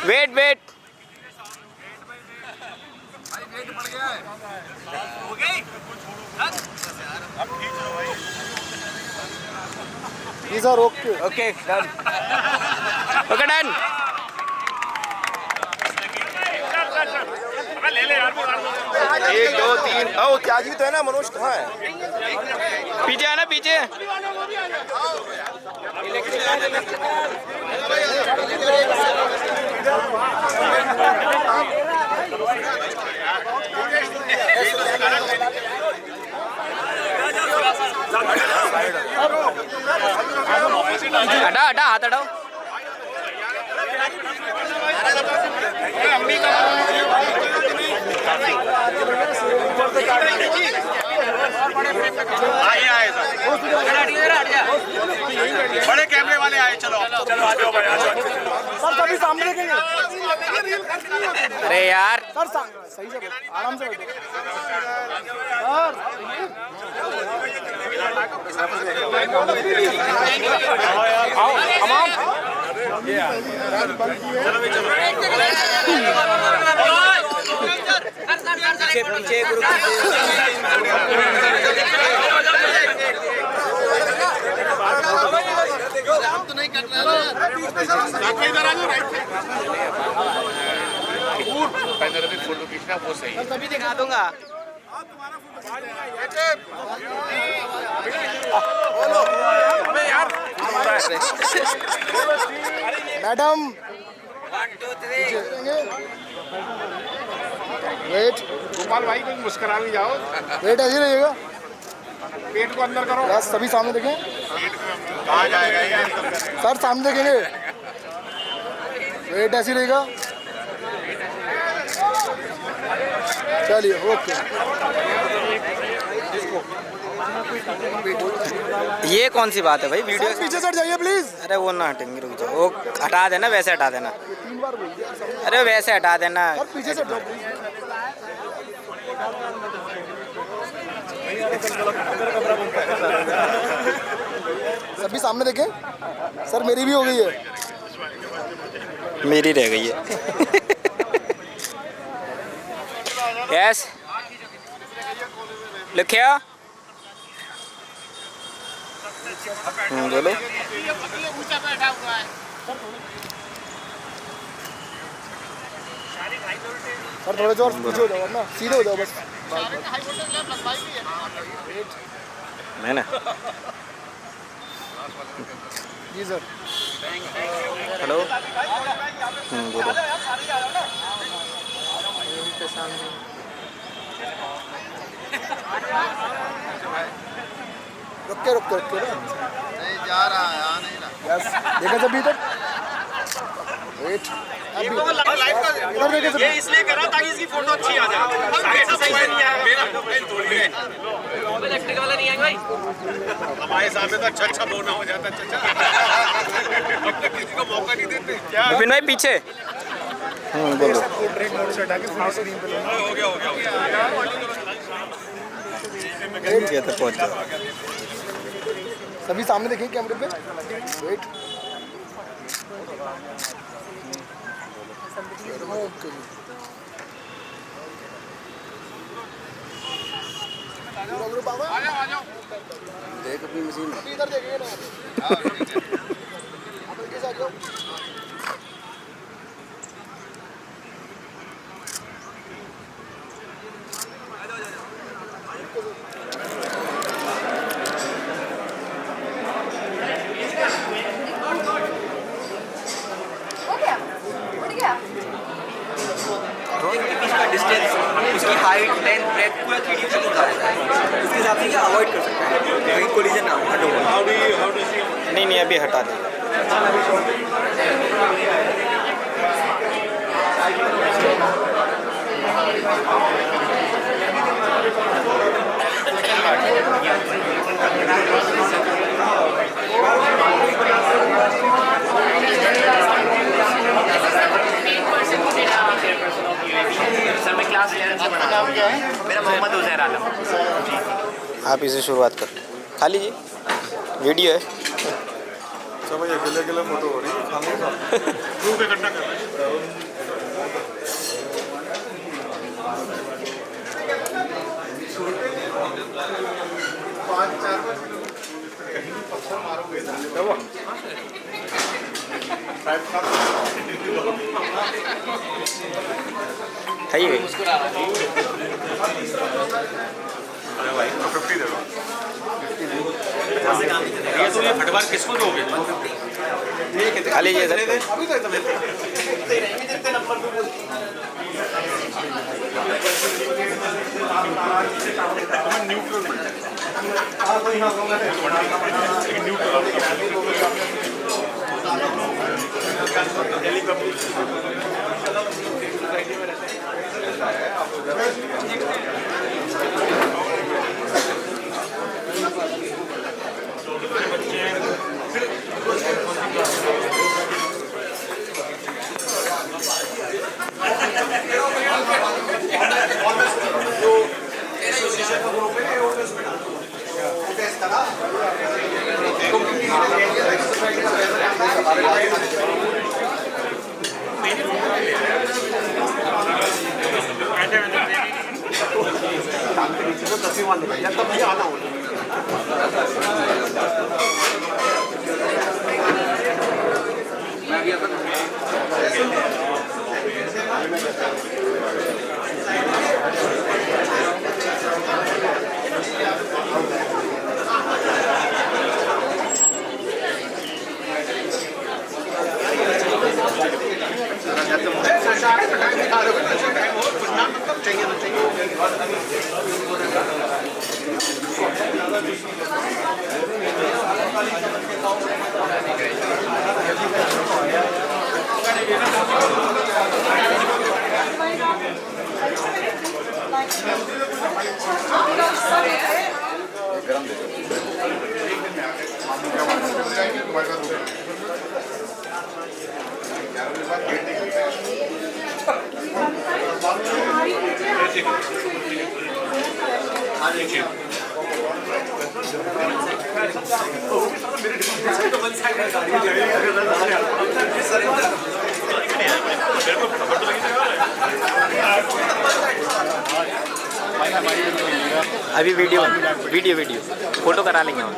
Wait wait जी sir okay okay done okay done एक दो तीन ओ त्यागी तो है ना मनोज कहाँ है पीछे आना पीछे हटा हटा हाथ हटाओ बड़े कैमरे वाले आए चलो चलो आ जाओ सर सभी सामने देखेंगे अरे यार सर सही से आराम से बैठो आओ तमाम पीछे पीछे ग्रुप फोटो खींचना वो सही है तभी दिखा दूंगा मैडम वेट गोपाल भाई कुछ मुस्कुरा भी जाओ वेट ऐसे रहिएगा पेट को अंदर करो बस सभी सामने देखें आ जाएगा ये सर सामने देखेंगे वेट ऐसे रहेगा चलिए ओके ये कौन सी बात है भाई वीडियो सर पीछे सट जाइए प्लीज अरे वो ना हटेंगे रुक जाओ वो हटा देना वैसे हटा देना 3 बार बोल दिया सर अरे वैसे हटा देना पीछे सट जाओ प्लीज सभी सामने देखें सर मेरी भी हो गई है मेरी रह गई है यस लिखिया बोलो सर थोड़े जोर पीछे हो जाओ ना सीधे हो जाओ बस मैं ना जी सर हेलो बोलो रुक के ना नहीं जा रहा है आ नहीं रहा यस देखा जब भी तक वेट इधर देखे ये इसलिए करा ताकि इसकी फोटो अच्छी आ जाए मेरा मोबाइल तोड़ गए इलेक्ट्रिक वाला नहीं है भाई हमारे सामने तो अच्छा बोना हो जाता किसी को मौका नहीं देते क्या विपिन भाई पीछे बोलो पोर्ट्रेट मोड से हटा के फुल स्क्रीन पे लेना हो गया ये तो पहुंच गया सभी सामने देखें कैमरे पे वेट ओके आ जाओ देख अपनी मशीन इधर देखिए ना आप इनके साथ जाओ डिस्टेंस उसकी हाइट लेंथ ब्रेथ पूरा 3D में दिखा रहता है उसके हिसाब से क्या अवॉइड कर सकता है कहीं कोलिजन ना हो नहीं नहीं अभी हटा दे सर मैं क्लास 11 से पढ़ा रहा हूँ। मेरा मोहम्मद उज़ैर आलम। आप इसे शुरुआत कर खा लीजिए वीडियो है सब अकेले अकेले फोटो हो रही है खाने का ग्रुप इकट्ठा कर रहे हैं खाइए भाई 50 दे दो ये तो ये फटवार किसको दोगे खा लीजिए सर अभी तो एकदम अभी वीडियो वीडियो वीडियो फोटो करा लेंगे हम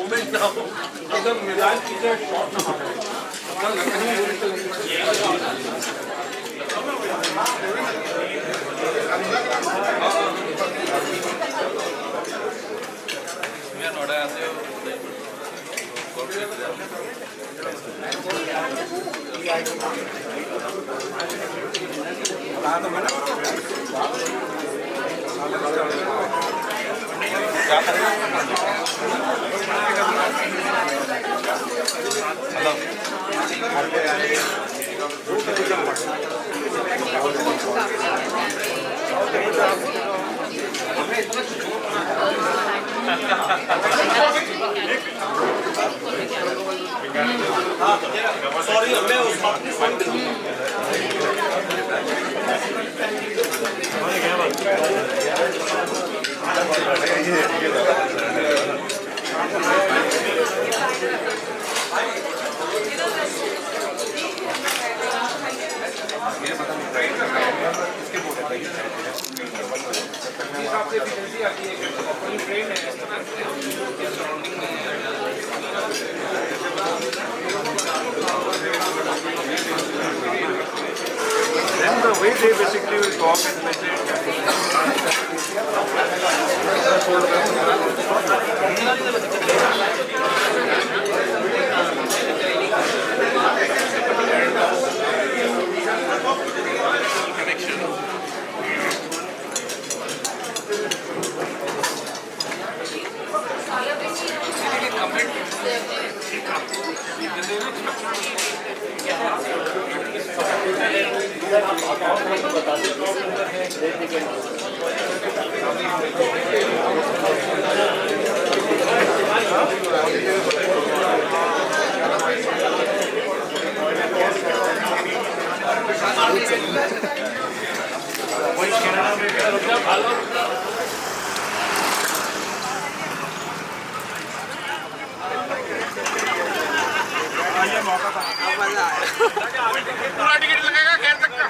Then the way they basically will talk and पूरा टिकट लगेगा खैर तक का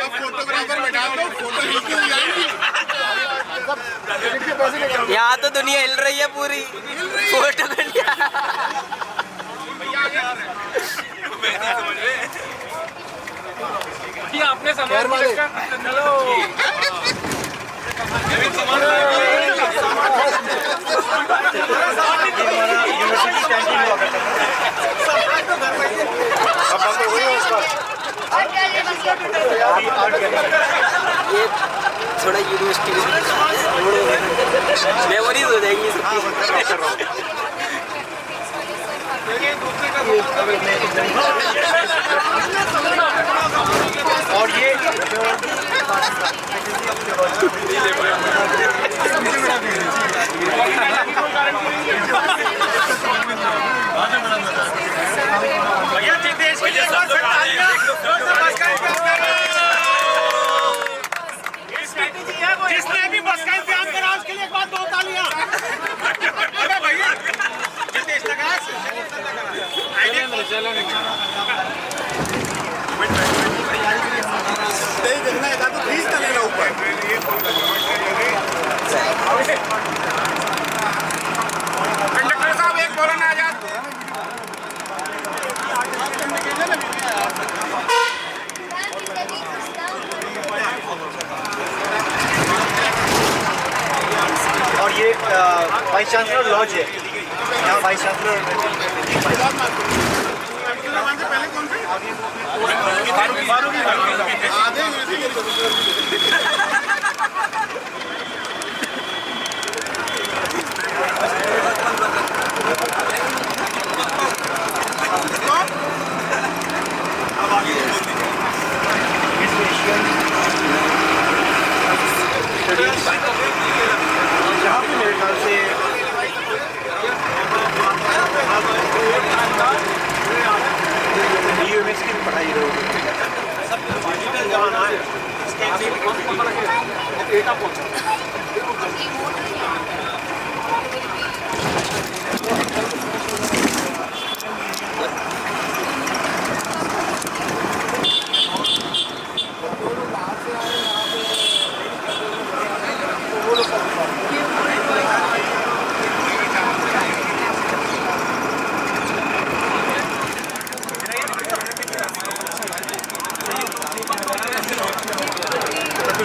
फोटोग्राफर बैठा दो फोटो ही क्यों जाएगी यहाँ तो दुनिया हिल रही है पूरी फोटो आपने सामान चलो ये थोड़ा यूनिवर्सिटी मेमोरीज हो जाएंगी और ये भैया जितेश के लिए जिसने भी बस का इंतजाम करा उसके लिए एक बार 2 तालियां। अरे भैया जितेश लगा देखना है तो प्लीज चलेगा ऊपर कंडक्टर साहब एक बोलो ना आजाद और ये वाइस चांसलर लॉज है यहाँ वाइस चांसलर पहले कौन थे यहाँ पे मेरे ख्याल से UMS की पढ़ाई रहोगी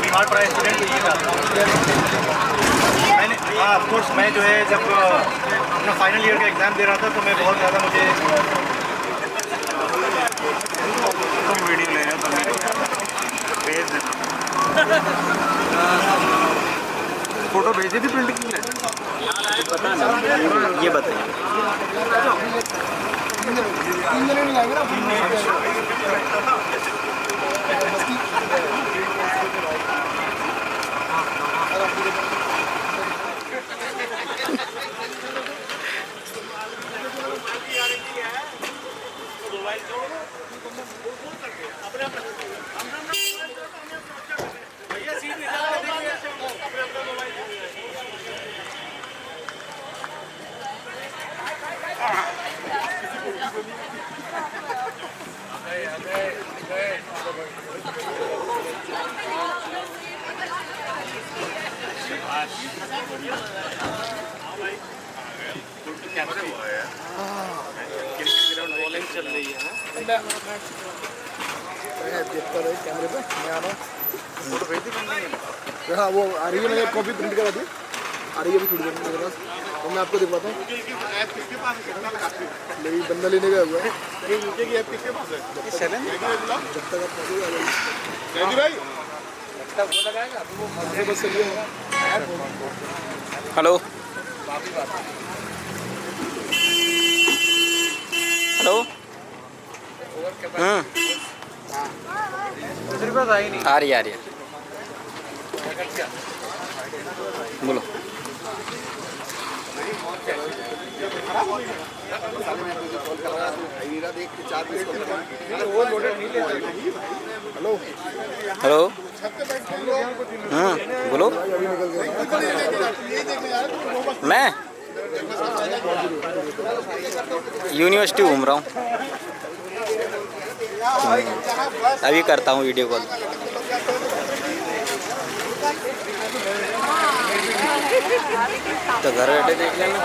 बीमार पड़ा स्टूडेंट तो ये मैंने ऑफ कोर्स मैं जो है जब अपना फाइनल ईयर का एग्ज़ाम दे रहा था तो मैं बहुत ज़्यादा मुझे वीडियो ले रहा था भेज देना फोटो भेजी थी प्रिंट की पता नहीं ये बताइए चल रही है देखता रहे कैमरे पे मैं आ रहा हूँ फोटो भेज दी हाँ वो आ रही है मैंने कॉपी प्रिंट करा दी आ रही है अभी थोड़ी देर मेरे पास तो मैं आपको दिखवाता हूँ मेरी बंदा लेने गया हुआ है जब तक आप बस चलिए हेलो हेलो आ रही है बोलो हेलो हेलो बोलो मैं यूनिवर्सिटी घूम रहा हूँ अभी करता हूँ वीडियो कॉल। तो घर बैठे देख लेना,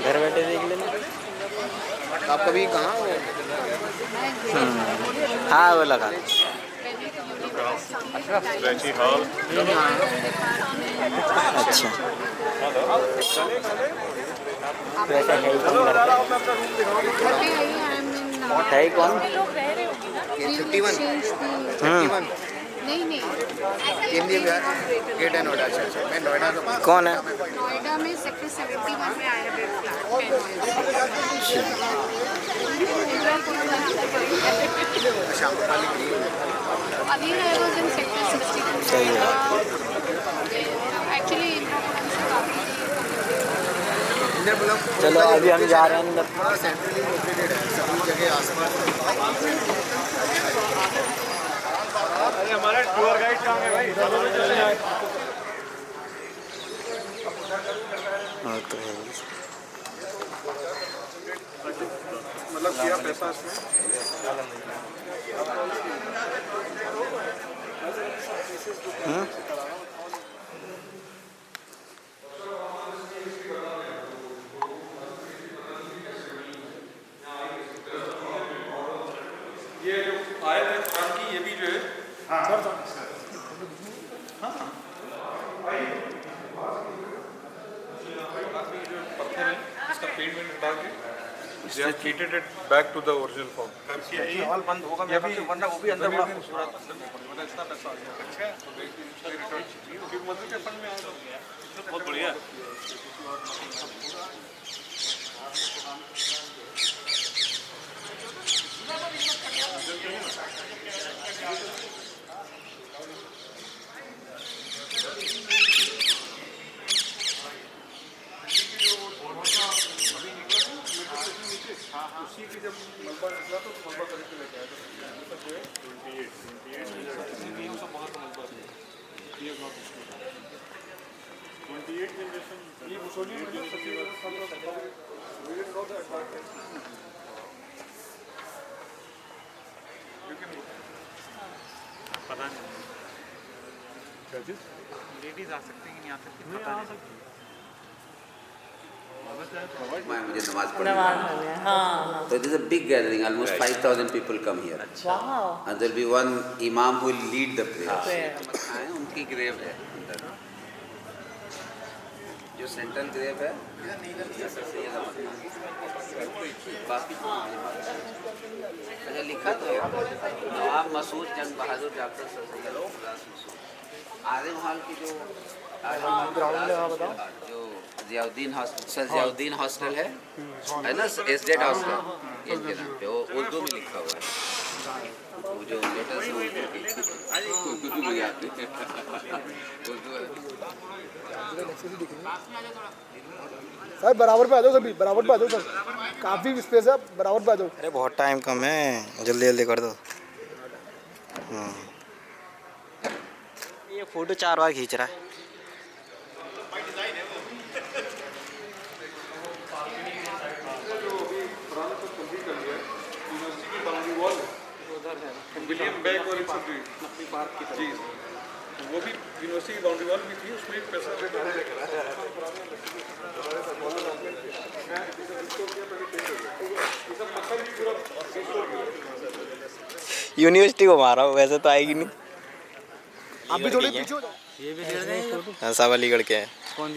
घर बैठे देख लेना। आप कभी कहाँ हो? हाँ वो लगा। अच्छा वैसे है ही कौन घर पे? है ही कौन? 51 नहीं केंद्रीय गेट है नोएडा। अच्छा, मैं नोएडा का कौन है? नोएडा में सेक्टर 71 में आया है शाम को खाली अभी I was in sector 62 सही है। एक्चुअली चलो अभी हम जा रहे हैं अंदर। थोड़ा सेंट्रली लोकेटेड है, सभी जगह आसपास। अरे हमारा टूर गाइड कहाँ है भाई? हाँ तो है। मतलब क्या पैसा इसमें? ये जो आए थे फ्रांकी, ये भी जो है पत्थर है, इसका पेंट वेंट हटा के they have treated it back to the original form. Hall बंद होगा मेरे ख्याल से, वरना वो भी अंदर बड़ा खूबसूरत। मतलब इतना पैसा आ गया। अच्छा, तो मंदिर के फंड में आया बहुत बढ़िया। उसी की जब मलबा निकला तो मलबा खरीद के लेके आया था। मतलब जो है 28 सब बहुत मलबा है। ये नॉट 28 जनरेशन ये मुसोली ने सच्ची बात बताओ। वी डिड नो दैट लेकिन पता नहीं क्या चीज लेडीज आ सकती हैं नहीं आ सकती पता नहीं। मुझे नमाज पढ़ना तो it is a big gathering almost 5000 people come here and there will be one इमाम who will lead the prayer उनकी ग्रेव है अंदर जो सेंट्रल ग्रेव है बाकी अच्छा लिखा तो है नवाब मसूद जंग बहादुर डॉक्टर सर सैयद आजम हॉल की जो जो जियाउद्दीन हॉस्टल है ना एस्टेट हॉस्टल इनके नाम पे वो उर्दू में लिखा हुआ है वो जो लेटर्स उर्दू में आते हैं सर बराबर पे आ जाओ, सभी बराबर पे आ जाओ सर, काफ़ी स्पेस है, बराबर पे आ जाओ। अरे बहुत टाइम कम है, जल्दी जल्दी कर दो। ये फोटो 4 बार खींच रहा है। विलियम बैग और इन सब अपनी पार्क की जी वो भी यूनिवर्सिटी की बाउंड्री वॉल भी थी, उसमें पैसा यूनिवर्सिटी को मारा वैसे तो आएगी नहीं। आप भी थोड़े पीछे हो जाओ। हाँ सब अलीगढ़ के हैं।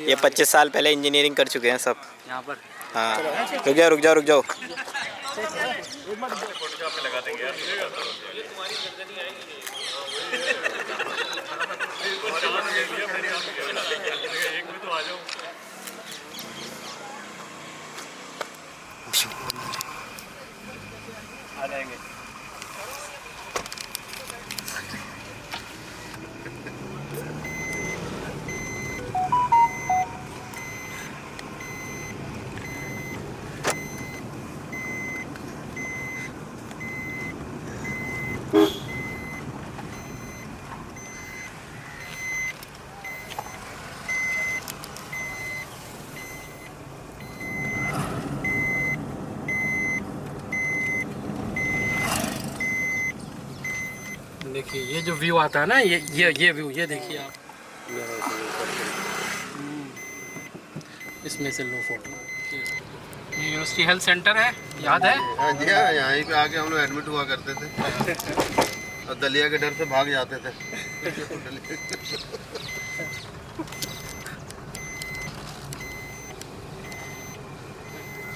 ये 25 साल पहले इंजीनियरिंग कर चुके हैं सब यहाँ पर। हाँ रुक जाओ लगा देंगे यार। एक में तो आ जाओ। आ जाएंगे। देखिए ये जो व्यू आता है ना, ये व्यू, ये देखिए आप। इसमें से लो फोटो। ये यूनिवर्सिटी हेल्थ सेंटर है, याद है? हाँ जी हाँ, यहीं पे आके हम लोग एडमिट हुआ करते थे और दलिया के डर से भाग जाते थे।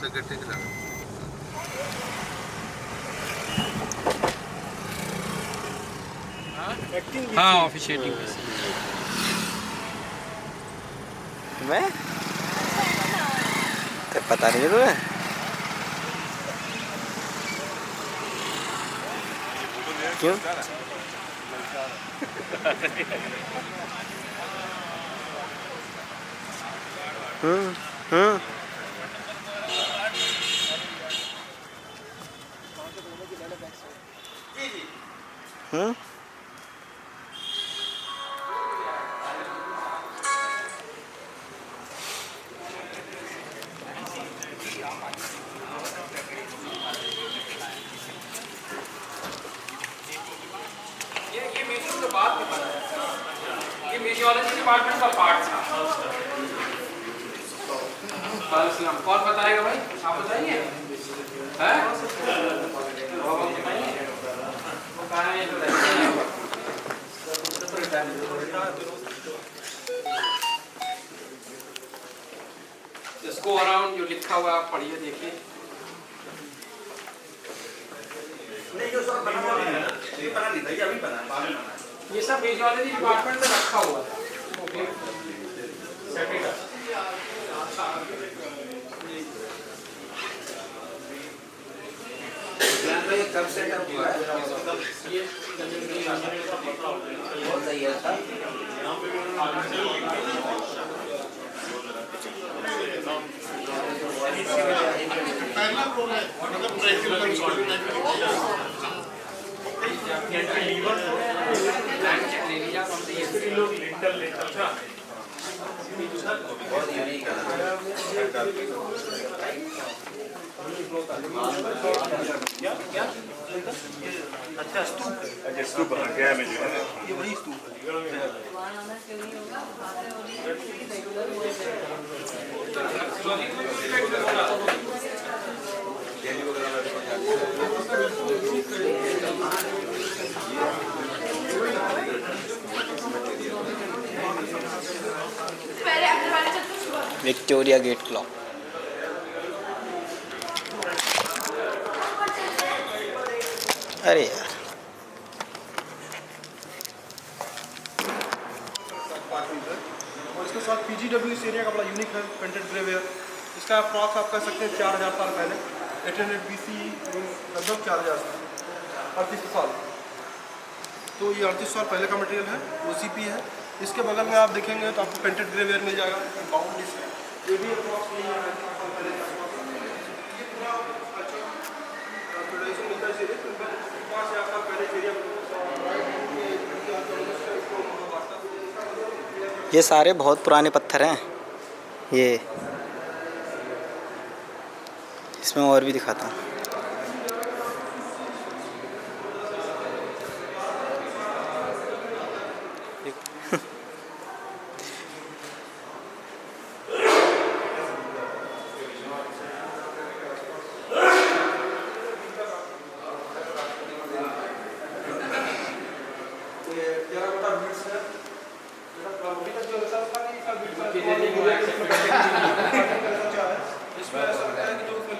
सेक्रेटरी के साथ। हाँ, ऑफिशिएटिंग। मैं तो पता नहीं है तुम्हें। क्यों? हम्म। ये मेजियोलॉजी डिपार्टमेंट का पार्ट था। कौन बताएगा भाई? आप बताइए। हैं? इसको अराउंड जो लिखा हुआ है आप पढ़िए, देखिए। ये सब मेजियोलॉजी डिपार्टमेंट में रखा हुआ है। ओके, कब सेटअप हुआ है? बहुत सही है था। Victoria gate clock. अरे यार, और इसके साथ PGW इस एरिया का बड़ा यूनिक है, पेंटेड ग्रेवेयर। इसका अप्रॉक्स आप कह सकते हैं 4000 साल पहले, 800 BC, लगभग 4000 38 साल। तो ये 38 साल पहले का मटेरियल है, OCP है। इसके बगल में आप देखेंगे तो आपको पेंटेड ग्रेवेयर मिल जाएगा, बाउंड डिस्क, ये भी अप्रॉक्स नहीं है। ये पूरा ट्रेडिशन मिलता है इसीलिए, वहाँ से आपका पहले एरिया ये सारे बहुत पुराने पत्थर हैं। ये इसमें और भी दिखाता हूँ।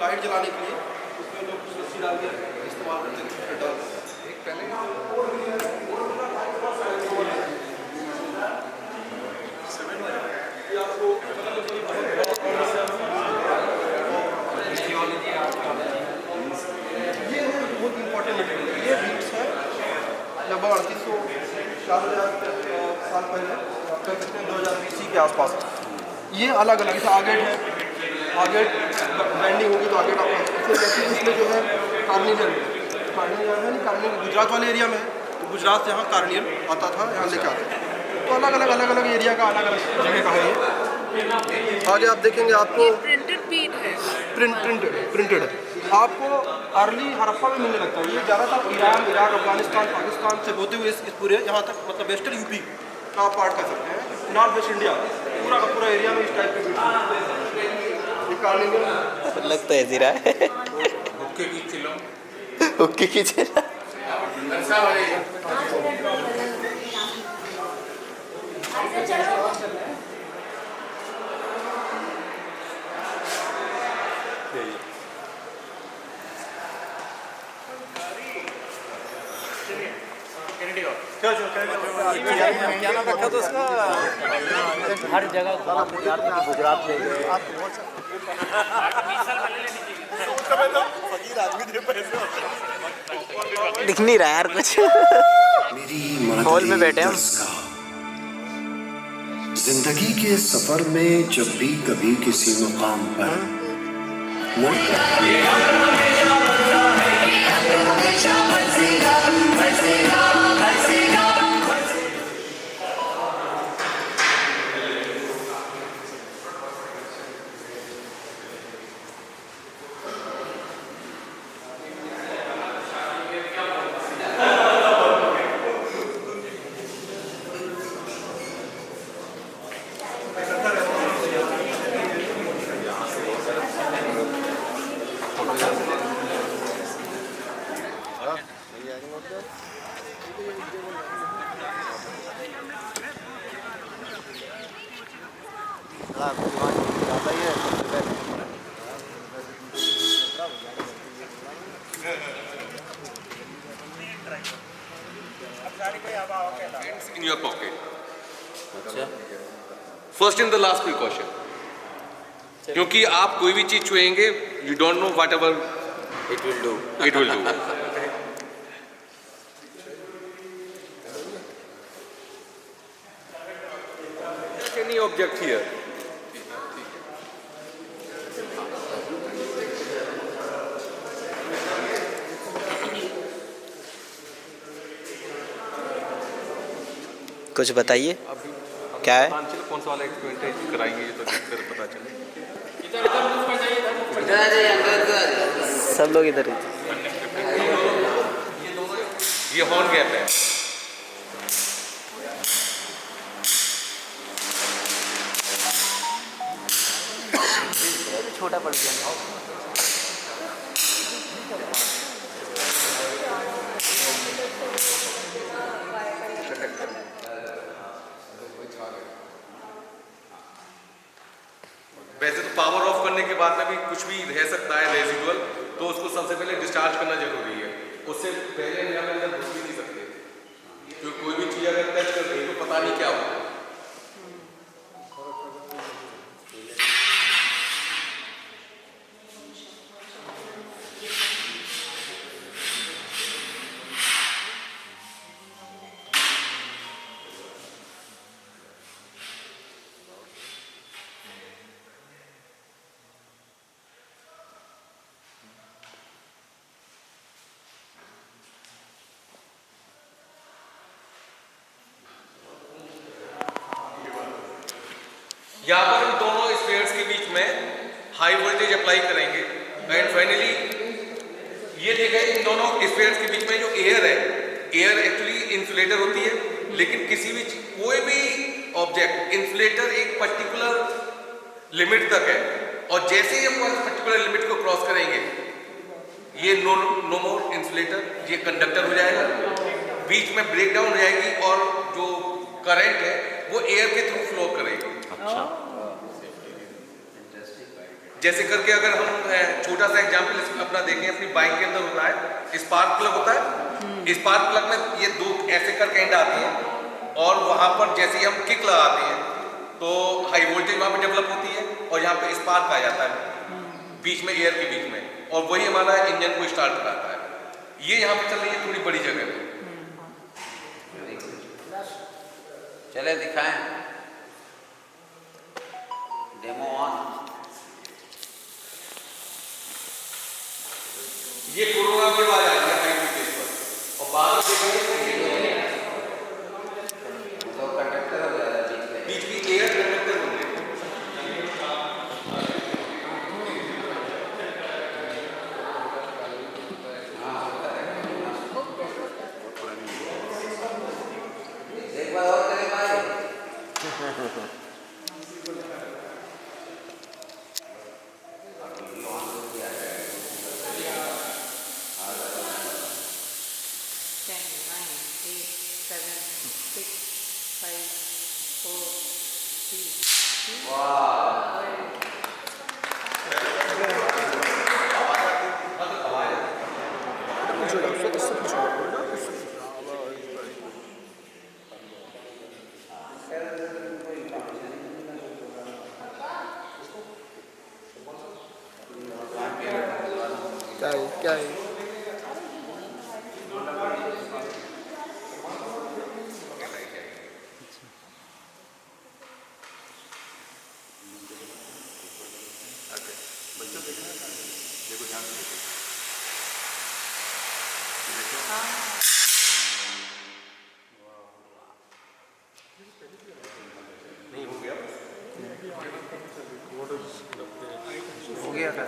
लाइट जलाने के लिए उसमें लोग कुछ रस्सी डाल के इस्तेमाल करते हैं। ये बहुत इम्पोर्टेंट मटेरियल है। ये बीट्स है, लगभग 3800 साल पहले, आप कह सकते हैं 2000 BC के आसपास। ये अलग अलग, जैसे आगेट है, आगेट बैंडिंग होगी तो आगेट आपका इसमें जो है कार्नियल गुजरात वाले एरिया में है, तो गुजरात से यहाँ कार्नियल आता था, यहाँ लेके आते थे। तो अलग अलग एरिया का अलग अलग जगह का है ये। आगे आप देखेंगे आपको प्रिंटेड बीट है, प्रिंटेड है। आपको अर्ली हड़प्पा में मिलने लगता है। ये ज़्यादातर ईरान, इराक, अफगानिस्तान, पाकिस्तान से होते हुए इस पूरे यहाँ तक, मतलब वेस्टर्न यूपी का पार्ट कर सकते हैं, नॉर्थ वेस्ट इंडिया पूरा का पूरा एरिया में इस टाइप के बीट लगता है जीरा है। हुक्के की चिलो ओके कीजिए। क्या नाम रखा था उसका? हर जगह गुजरात ले दिख नहीं रहा यार कुछ। हॉल में बैठे हम। जिंदगी के सफर में जब भी कभी किसी मुकाम पर in your pocket. First and the last precaution. क्योंकि आप कोई भी चीज छुएंगे, you don't know whatever It will do. it will do. Any object here. कुछ बताइए क्या है? कौन सा वाला एक्सपेरिमेंट कराएंगे ये तो देखकर पता चले। सब लोग इधर ही। ये हॉर्न गैप है। छोटा पड़ गया। वैसे तो पावर ऑफ करने के बाद में भी कुछ भी रह सकता है रेजिडुअल, तो उसको सबसे पहले डिस्चार्ज करना जरूरी है। उससे पहले हम अंदर घुस भी नहीं सकते, क्योंकि कोई भी चीज़ अगर टच कर रही तो पता नहीं क्या होगा। यहाँ पर हम दोनों स्फीयर्स के बीच में हाई वोल्टेज अप्लाई करेंगे एंड फाइनली ये देखा है इन दोनों स्फीयर्स के बीच में जो एयर है, एयर एक्चुअली इंसुलेटर होती है, लेकिन किसी भी कोई भी ऑब्जेक्ट इंसुलेटर एक पर्टिकुलर लिमिट तक है, और जैसे ही हम उस पर्टिकुलर लिमिट को क्रॉस करेंगे ये नो मोर इंसुलेटर, ये कंडक्टर हो जाएगा, बीच में ब्रेक डाउन हो जाएगी और जो करंट है वो एयर के थ्रू फ्लो करेगी। जैसे करके अगर हम छोटा सा एग्जांपल अपना देखें, अपनी बाइक के अंदर होता है स्पार्क प्लग होता है। स्पार्क प्लग में ये दो ऐसे करके एंड आती हैं और वहां पर जैसे ही हम किक लगाते हैं तो हाई वोल्टेज वहां पे डेवलप होती है और यहाँ पे स्पार्क आ जाता है बीच में, एयर के बीच में, और वही हमारा इंजन को स्टार्ट कराता है। ये यहाँ पे चल रही है थोड़ी बड़ी जगह में। चले दिखाएं डेमो ऑन। ये कोरोना के बाद आ गया हाई वोल्टेज पर, और बाद में तो कंडक्टर हो जाएगा बीच में एयर कंडक्टर हो गया। क्या है हो गया था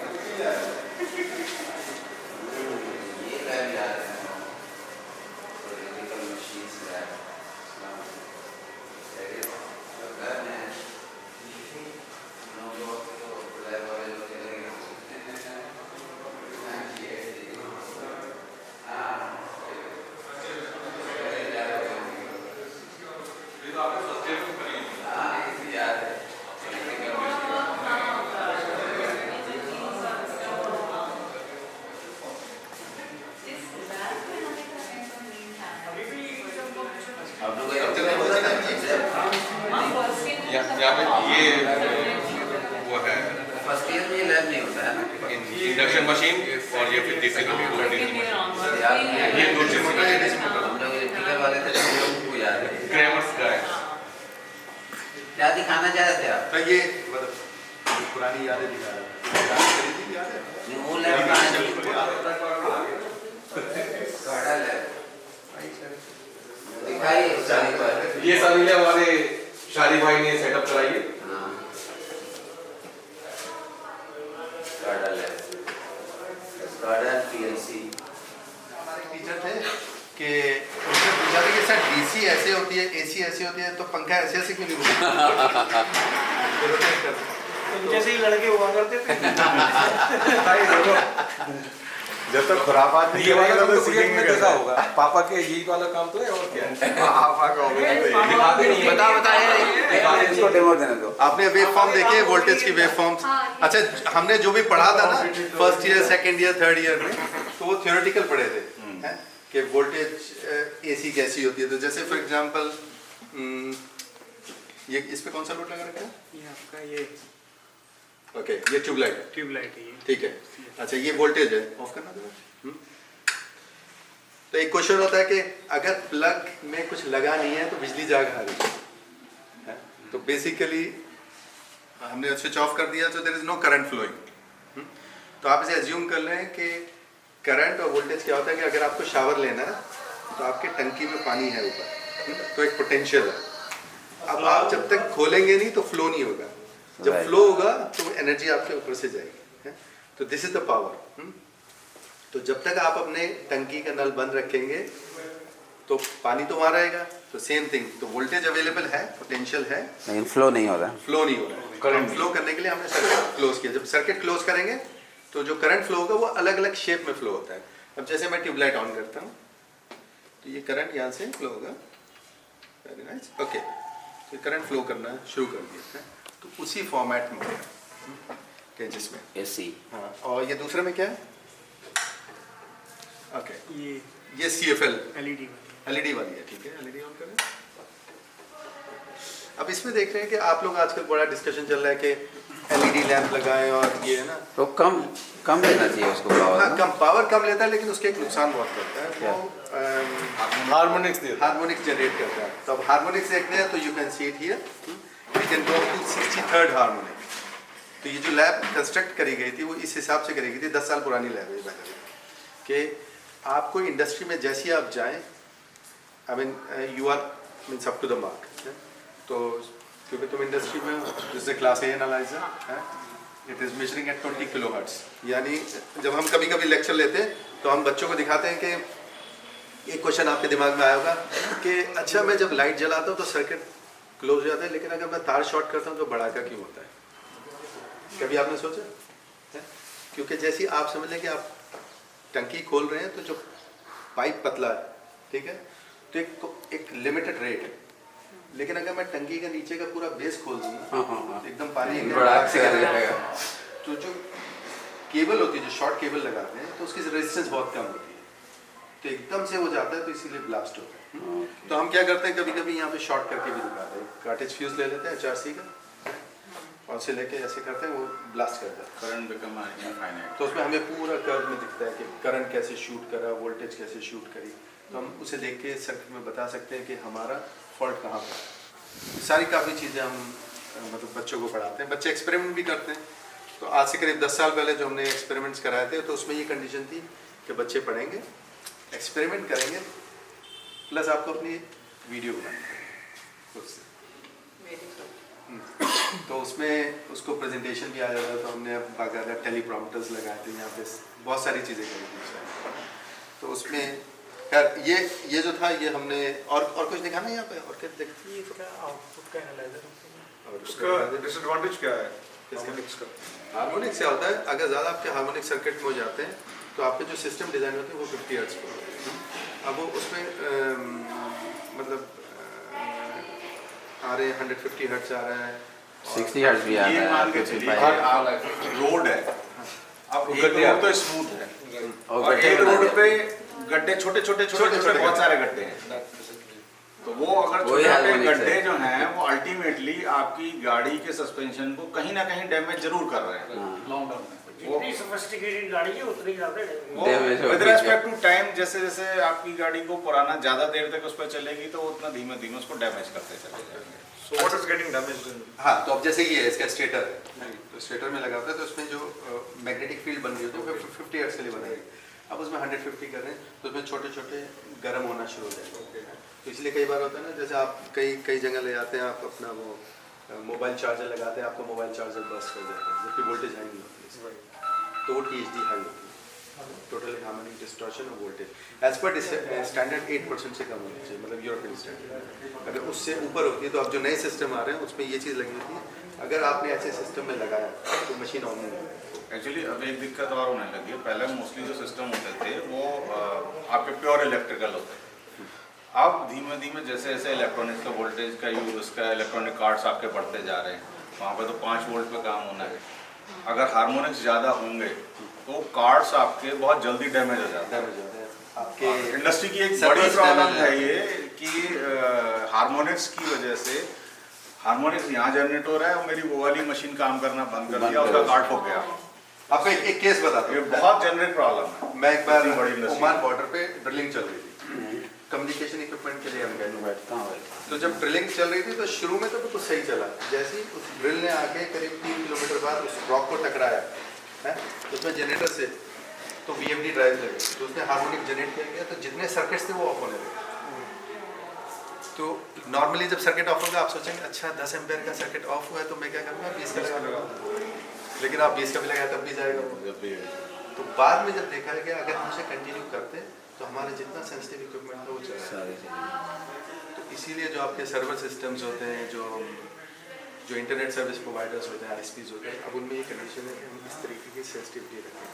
यहाँ पे ये वो है फर्स्ट ईयर में ये लैब नहीं होता है ना। इंडक्शन मशीन और ये फिर तीसरे ये दो चीज़ हम लोग इलेक्ट्रिकल वाले थे तो हम लोग को याद है। क्रैमर्स का है। क्या दिखाना चाह रहे थे आप? तो ये मतलब पुरानी यादें दिखा रहे हैं। वो लैब कहाँ है? दिखाइए सारी बात। ये सारी लैब हमारे शादी भाई ने सेटअप कराई है। PLC हमारे टीचर थे कि उनसे पूछा था कि सर DC ऐसे होती है, AC ऐसे होती है, तो पंखा ऐसे ऐसे क्यों नहीं होता? जैसे ही लड़के हुआ करते थे। जब तक खुरापात नहीं करेंगे तो सीखेंगे कैसा होगा? पापा के यही वाला काम तो है और क्या है? पापा का दिखाते नहीं है। बताओ इसको डेमो देने दो। आपने वेव फॉर्म देखे, वोल्टेज की वेव फॉर्म्स? अच्छा, हमने जो भी पढ़ा था ना first year, second year, third year में, तो वो थ्योरेटिकल पढ़े थे हैं कि वोल्टेज AC कैसी होती है। तो जैसे फॉर एग्जांपल ये इस पे कौन सा लोड लगा रखा है? ये आपका ये ओके, ये ट्यूबलाइट है, ट्यूबलाइट है ये। ठीक है। अच्छा, ये वोल्टेज है, ऑफ करना दो। तो एक क्वेश्चन होता है कि अगर प्लग में कुछ लगा नहीं है तो बिजली जाग आ रही है, तो बेसिकली हमने स्विच ऑफ कर दिया तो there is no current flowing. तो आप इसे एज्यूम कर लें कि करंट और वोल्टेज क्या होता है कि अगर आपको शावर लेना है तो आपके टंकी में पानी है ऊपर, तो एक पोटेंशियल है। अब आप जब तक खोलेंगे नहीं तो फ्लो नहीं होगा, जब फ्लो होगा तो एनर्जी आपके ऊपर से जाएगी। तो दिस इज द पावर। तो जब तक आप अपने टंकी का नल बंद रखेंगे तो पानी तो वहाँ रहेगा। तो सेम थिंग, तो वोल्टेज अवेलेबल है, पोटेंशियल है, लेकिन फ्लो नहीं हो रहा। फ्लो नहीं हो रहा है। करंट फ्लो करने के लिए हमने सर्किट क्लोज किया। जब सर्किट क्लोज करेंगे तो जो करंट फ्लो होगा वो अलग अलग शेप में फ्लो होता है। अब जैसे मैं ट्यूबलाइट ऑन करता हूँ तो ये करंट यहाँ से फ्लो होगा। Very nice, okay. तो करंट फ्लो करना शुरू कर दिया है, तो उसी फॉर्मेट में होगा कि जिसमें AC। हाँ, और ये दूसरे में क्या है? ओके, ये CFL LED वाली है, ठीक है। LED ऑन करें। अब इसमें देख रहे हैं कि आप लोग आजकल बड़ा डिस्कशन चल रहा है कि LED लैंप लगाएं और ये है ना, तो कम लेना चाहिए उसको पावर। हाँ, कम पावर कम लेता है, लेकिन उसके एक नुकसान बहुत करता है। वो हार्मोनिक्स जनरेट करता है। तो अब हार्मोनिक्स देखते हैं तो you can see it here, we can go to 63rd harmonic. तो ये जो लैब कंस्ट्रक्ट करी गई थी वो इस हिसाब से करी गई थी, 10 साल पुरानी लैब है कि आपको इंडस्ट्री में जैसे आप जाएं, I mean you are means up to the mark. तो क्योंकि तुम इंडस्ट्री में जैसे क्लास A एनालाइजर है, it is measuring at 20 kilohertz. यानी जब हम कभी कभी लेक्चर लेते हैं तो हम बच्चों को दिखाते हैं कि एक क्वेश्चन आपके दिमाग में आया होगा कि अच्छा मैं जब लाइट जलाता हूँ तो सर्किट क्लोज हो जाता है, लेकिन अगर मैं तार शॉर्ट करता हूँ तो भड़ाका क्यों होता है? कभी आपने सोचा है? क्योंकि जैसे आप समझ लें कि आप टंकी खोल रहे हैं तो जो पाइप पतला है, ठीक है, तो एक लिमिटेड रेट है। लेकिन अगर मैं टंकी के नीचे का पूरा बेस खोल दूँ तो एकदम पानी बड़ा से कर जाएगा। तो जो केबल होती है, जो शॉर्ट केबल लगाते हैं, तो उसकी रेजिस्टेंस बहुत कम होती है, तो एकदम से वो जाता है, तो इसीलिए ब्लास्ट होता है। तो हम क्या करते हैं, कभी कभी यहाँ पे शॉर्ट करके भी दिखाते हैं, कार्टेज फ्यूज ले लेते हैं HRC का और से लेके ऐसे करते हैं, वो ब्लास्ट कर जाता है। Current become infinite. तो उसमें हमें पूरा कर्व में दिखता है कि करंट कैसे शूट करा, वोल्टेज कैसे शूट करी, तो हम उसे देख के सर्किट में बता सकते हैं कि हमारा फॉल्ट कहाँ पर है। सारी काफ़ी चीज़ें हम मतलब बच्चों को पढ़ाते हैं, बच्चे एक्सपेरिमेंट भी करते हैं। तो आज से करीब 10 साल पहले जो हमने एक्सपेरिमेंट्स कराए थे, तो उसमें ये कंडीशन थी कि बच्चे पढ़ेंगे, एक्सपेरिमेंट करेंगे, प्लस आपको अपनी वीडियो बनानी है उससे। तो उसमें उसको प्रेजेंटेशन भी आ जाता है, तो हमने अब बाकायदा टेलीप्रॉम्प्टर्स लगाए थे यहाँ पे, बहुत सारी चीज़ें करी थी। तो उसमें खैर ये जो था, ये हमने और कुछ दिखा ना यहाँ पे, और क्या देखिए आउटपुट का एनालाइजर और उसका डिसएडवांटेज क्या है हार्मोनिक्स का? हार्मोनिक से होता है, अगर ज़्यादा आपके हार्मोनिक सर्किट में हो जाते हैं तो आपके जो सिस्टम डिज़ाइन होते हैं वो 50 हर्ट्ज पर होते हैं। अब वो उसमें मतलब आ रहे हैं 150 हर्ट्ज आ रहा है, 60 हर्ट्ज भी आ रहा है। रोड है, अब एक रोड तो स्मूथ है और गड्ढे एक बना रोड दिया। पे गड्ढे छोटे बहुत सारे गड्ढे हैं। तो वो अगर वही छोटे हार्मोनिक्स गड्ढे है। जो हैं वो अल्टीमेटली आपकी गाड़ी के सस्पेंशन को कहीं ना कहीं डैमेज जरूर कर रहे हैं लॉन्ग टर्म में। जितनी सोफिस्टिकेटेड गाड़ी है उतनी ज़्यादा Damage विद होगी। रेस्पेक्ट टू टाइम, जैसे जैसे आपकी गाड़ी को पुराना ज्यादा देर तक उस पर चलेगी तो वो उतना धीमे धीमे उसको डैमेज करते चले जाएंगे। So what is getting damaged? हाँ, तो अब जैसे ये है, इसका स्टेटर है, तो स्टेटर में लगा होता है, तो उसमें जो मैग्नेटिक फील्ड बन रही होती है वो 50 हर्ट्ज के लिए बनाई। अब उसमें 150 कर रहे हैं, तो उसमें छोटे छोटे गर्म होना शुरू हो जाएंगे। तो इसलिए कई बार होता है ना, जैसे आप कई जगह ले जाते हैं, आप अपना वो मोबाइल चार्जर लगाते हैं, आपका मोबाइल चार्जर बस्ट कर जाता है, जबकि वोल्टेज हाई नहीं होती है, तो वो THD हाई होती है, टोटल हार्मोनिक डिस्टॉर्शन और वोल्टेज एज पर स्टैंडर्ड 8% से कम होनी चाहिए, मतलब यूरोपियन स्टैंडर्ड। अगर उससे ऊपर होती है तो अब जो नए सिस्टम आ रहे हैं उसमें ये चीज़ लगी होती है, अगर आपने ऐसे सिस्टम में लगाया तो मशीन ऑन नहीं होगी। एक्चुअली अब एक दिक्कत और होने लगी है, पहले मोस्टली जो सिस्टम होते थे वो आपके प्योर इलेक्ट्रिकल होते थे। अब धीमे धीमे जैसे जैसे इलेक्ट्रॉनिक्स का वोल्टेज का यूज का इलेक्ट्रॉनिक कार्ड्स आपके बढ़ते जा रहे हैं, वहाँ पे तो 5 वोल्ट पे काम होना है। अगर हार्मोनिक्स ज़्यादा होंगे तो कार्ड्स आपके बहुत जल्दी डैमेज हो जाते हैं। आपके इंडस्ट्री की एक बड़ी प्रॉब्लम है ये कि हार्मोनिक्स की वजह से हार्मोनिक्स यहाँ जनरेट हो रहा है और मेरी वो वाली मशीन काम करना बंद कर दिया, उसका कार्ड हो गया। आपको एक केस बताता हूँ, ये बहुत जनरिक प्रॉब्लम है। मैं एक बार बड़ी इंडस्ट्री। ओमान बॉर्डर पे ड्रिलिंग चल रही थी, कम्युनिकेशन इक्विपमेंट के लिए हम गए। तो जब ड्रिलिंग चल रही थी तो शुरू में तो बिल्कुल सही चला, जैसे ही उस ड्रिल ने आके करीब 3 किलोमीटर बाद उस रॉक को टकराया है, तो उसमें जनरेटर से तो VFD ड्राइव लगे, तो उसने हार्मोनिक जनरेट किया गया, तो जितने सर्किट्स थे वो ऑफ होने लगे। तो नॉर्मली जब सर्किट ऑफ होगा आप सोचेंगे अच्छा 10 एम्पेयर का सर्किट ऑफ हुआ है तो मैं क्या करूँगा, 20 का लगा, लेकिन आप 20 का भी लगाया तब भी जाएगा। तो बाद में जब देखा गया अगर हम उसे कंटिन्यू करते तो हमारा जितना सेंसिटिव इक्विपमेंट था वो चला। तो इसीलिए जो आपके सर्वर सिस्टम्स होते हैं, जो इंटरनेट सर्विस प्रोवाइडर्स होते हैं, ISPs होते हैं, अब उनमें ये कंडीशन है कि हम इस तरीके की सेंसिटिविटी रखें।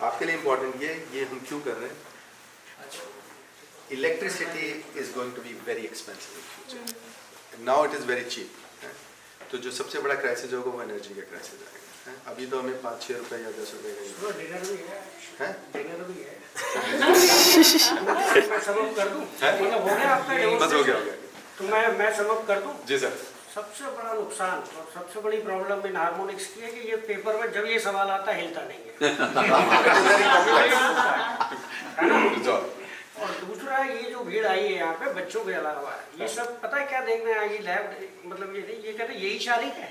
आपके लिए इम्पोर्टेंट ये हम क्यों कर रहे हैं, electricity is going to be very expensive in future, now it is very cheap. तो जो सबसे बड़ा क्राइसिस होगा वो एनर्जी का क्राइसिस आएगा। अभी तो हमें 5-6 रुपये या 10 रुपये का डिनर भी है, डिनर भी है। मैं समअप कर दूं, मतलब हो गया आपका बस हो गया तो मैं समअप कर दूं। जी सर। सबसे बड़ा नुकसान और सबसे बड़ी प्रॉब्लम इन हार्मोनिक्स की है कि ये पेपर में जब ये सवाल आता है हिलता नहीं है। और दूसरा ये जो भीड़ आई है यहाँ पे बच्चों के अलावा, ये सब पता है क्या देखने आएगी लैब, मतलब ये नहीं, ये कहते यही शारीक है।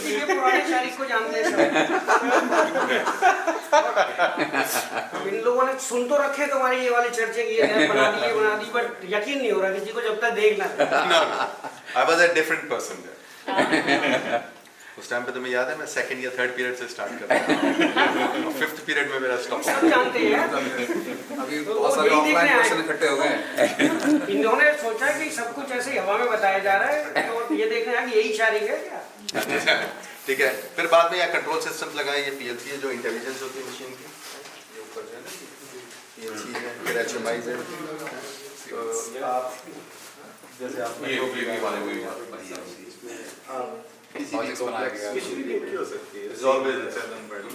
ये पुराने शारीक को जानते हैं सब। इन लोगों ने सुन तो रखे तुम्हारी ये वाली चर्चे की, ये लैब बना दी, बट यकीन नहीं हो रहा किसी को जब तक देखना। I was a different person there. उस टाइम पे तो मैं याद है मैं 2nd या 3rd पीरियड से स्टार्ट करता था, 5th पीरियड में मेरा स्टॉप। सब जानते हैं अभी बहुत सारे ऑफलाइन पर्सन इकट्ठे हो गए। इन्होंने सोचा कि सब कुछ ऐसे हवा में बताया जा रहा है, तो ये देखना है कि यही शारीक है क्या। ठीक है, फिर बाद में यहाँ कंट्रोल सिस्टम लगाए, ये PLC है जो इंटेलिजेंस होती है मशीन की, ये ऊपर जो है ना PLC है, फिर HMI है, आप जैसे आपने ये वाले वही बात आप किसी भी कॉम्प्लेक्स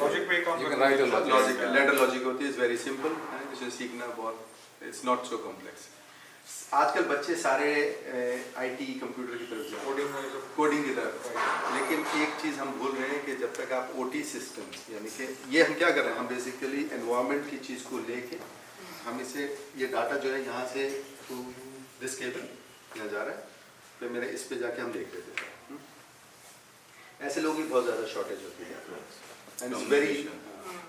लॉजिक पे काम लॉजिक लैडर लॉजिक होती है, इज वेरी सिंपल, जिसे सीखना बहुत, इट्स नॉट सो कॉम्प्लेक्स। आजकल बच्चे सारे आईटी कंप्यूटर की तरफ जा रहे हैं, कोडिंग की तरफ, लेकिन एक चीज़ हम भूल रहे हैं कि जब तक आप ओटी सिस्टम, यानी कि ये हम क्या कर रहे हैं, हम बेसिकली एनवायरनमेंट की चीज़ को लेके हम इसे, ये डाटा जो है यहाँ से थ्रू दिस केबल यहाँ जा रहा है, तो मेरे इस पे जाके हम देख लेते हैं। ऐसे लोगों की बहुत ज़्यादा शॉर्टेज होती है, एंड इट्स वेरी